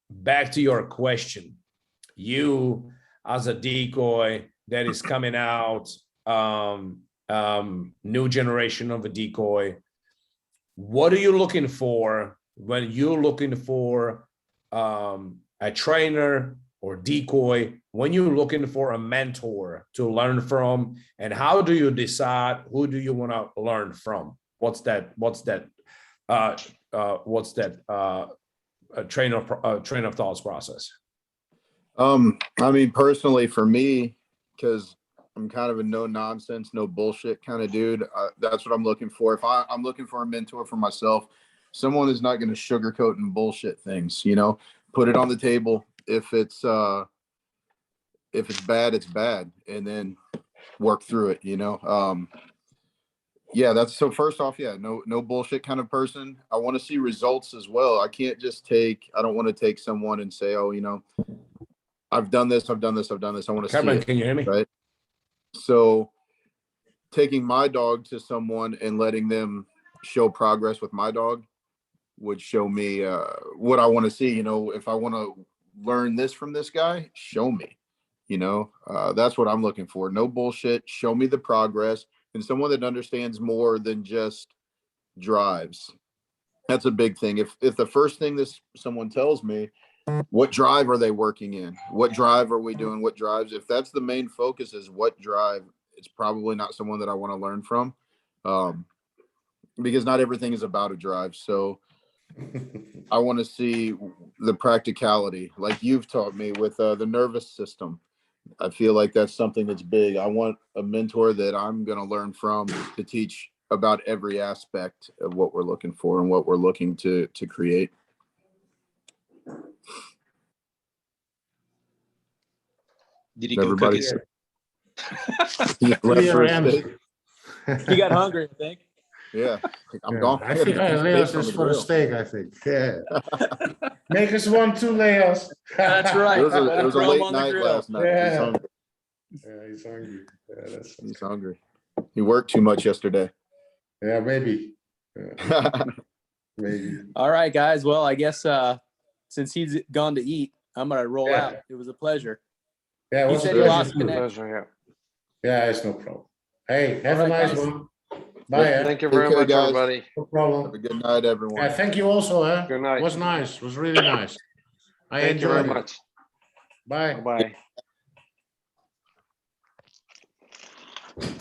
[SPEAKER 2] back to your question. You as a decoy that is coming out, new generation of a decoy. What are you looking for when you're looking for a trainer or decoy, when you're looking for a mentor to learn from, and how do you decide who do you want to learn from? What's that train of thoughts process?
[SPEAKER 3] I mean, personally for me, because I'm kind of a no nonsense, no bullshit kind of dude. That's what I'm looking for. If I'm looking for a mentor for myself, someone is not going to sugarcoat and bullshit things, you know, put it on the table. If it's bad, it's bad, and then work through it, you know? Yeah, that's so first off, yeah, no bullshit kind of person. I want to see results as well. I don't want to take someone and say, oh, you know, I've done this. I want to see it.
[SPEAKER 2] Can you hear me?
[SPEAKER 3] Right. So taking my dog to someone and letting them show progress with my dog would show me what I want to see. You know, if I want to learn this from this guy, show me, you know, that's what I'm looking for. No bullshit. Show me the progress, and someone that understands more than just drives. That's a big thing. If the first thing someone tells me, what drive are they working in? What drive are we doing? What drives? If that's the main focus is what drive, it's probably not someone that I want to learn from, because not everything is about a drive. So I want to see the practicality, like you've taught me with the nervous system. I feel like that's something that's big. I want a mentor that I'm going to learn from to teach about every aspect of what we're looking for and what we're looking to create.
[SPEAKER 7] Did he go cook
[SPEAKER 3] Everybody
[SPEAKER 7] his?
[SPEAKER 3] he left for a steak.
[SPEAKER 6] He got hungry, I think.
[SPEAKER 3] Yeah, I'm gone.
[SPEAKER 1] I think Leos is for the steak, I think. Yeah. Make us one too, Leos.
[SPEAKER 6] That's right.
[SPEAKER 3] It was
[SPEAKER 6] Let
[SPEAKER 3] a
[SPEAKER 6] him grill him
[SPEAKER 3] late
[SPEAKER 6] on the
[SPEAKER 3] night
[SPEAKER 6] grill.
[SPEAKER 3] last night.
[SPEAKER 1] Yeah.
[SPEAKER 3] He's hungry.
[SPEAKER 1] Yeah, he's hungry. Yeah,
[SPEAKER 3] He's hungry. He worked too much yesterday.
[SPEAKER 1] yeah, maybe. Yeah, maybe.
[SPEAKER 6] All right, guys. Well, I guess since he's gone to eat, I'm gonna roll
[SPEAKER 1] Yeah.
[SPEAKER 6] out. It was a pleasure.
[SPEAKER 1] Yeah, it
[SPEAKER 6] He
[SPEAKER 1] was a
[SPEAKER 6] said he
[SPEAKER 1] pleasure
[SPEAKER 6] lost
[SPEAKER 1] too.
[SPEAKER 6] connection.
[SPEAKER 1] Yeah, it's no problem. Hey, have a
[SPEAKER 6] All right,
[SPEAKER 1] nice
[SPEAKER 6] guys.
[SPEAKER 1] one. Bye. eh?
[SPEAKER 8] Thank you
[SPEAKER 3] Take
[SPEAKER 8] very
[SPEAKER 3] care,
[SPEAKER 8] much,
[SPEAKER 3] guys.
[SPEAKER 8] everybody.
[SPEAKER 1] No
[SPEAKER 3] Have a
[SPEAKER 1] problem.
[SPEAKER 3] good night, everyone.
[SPEAKER 1] Yeah, thank you also.
[SPEAKER 8] Good night.
[SPEAKER 1] It was nice. It was really nice. I
[SPEAKER 8] Thank you very
[SPEAKER 1] enjoyed it.
[SPEAKER 8] much.
[SPEAKER 1] Bye.
[SPEAKER 8] Bye-bye.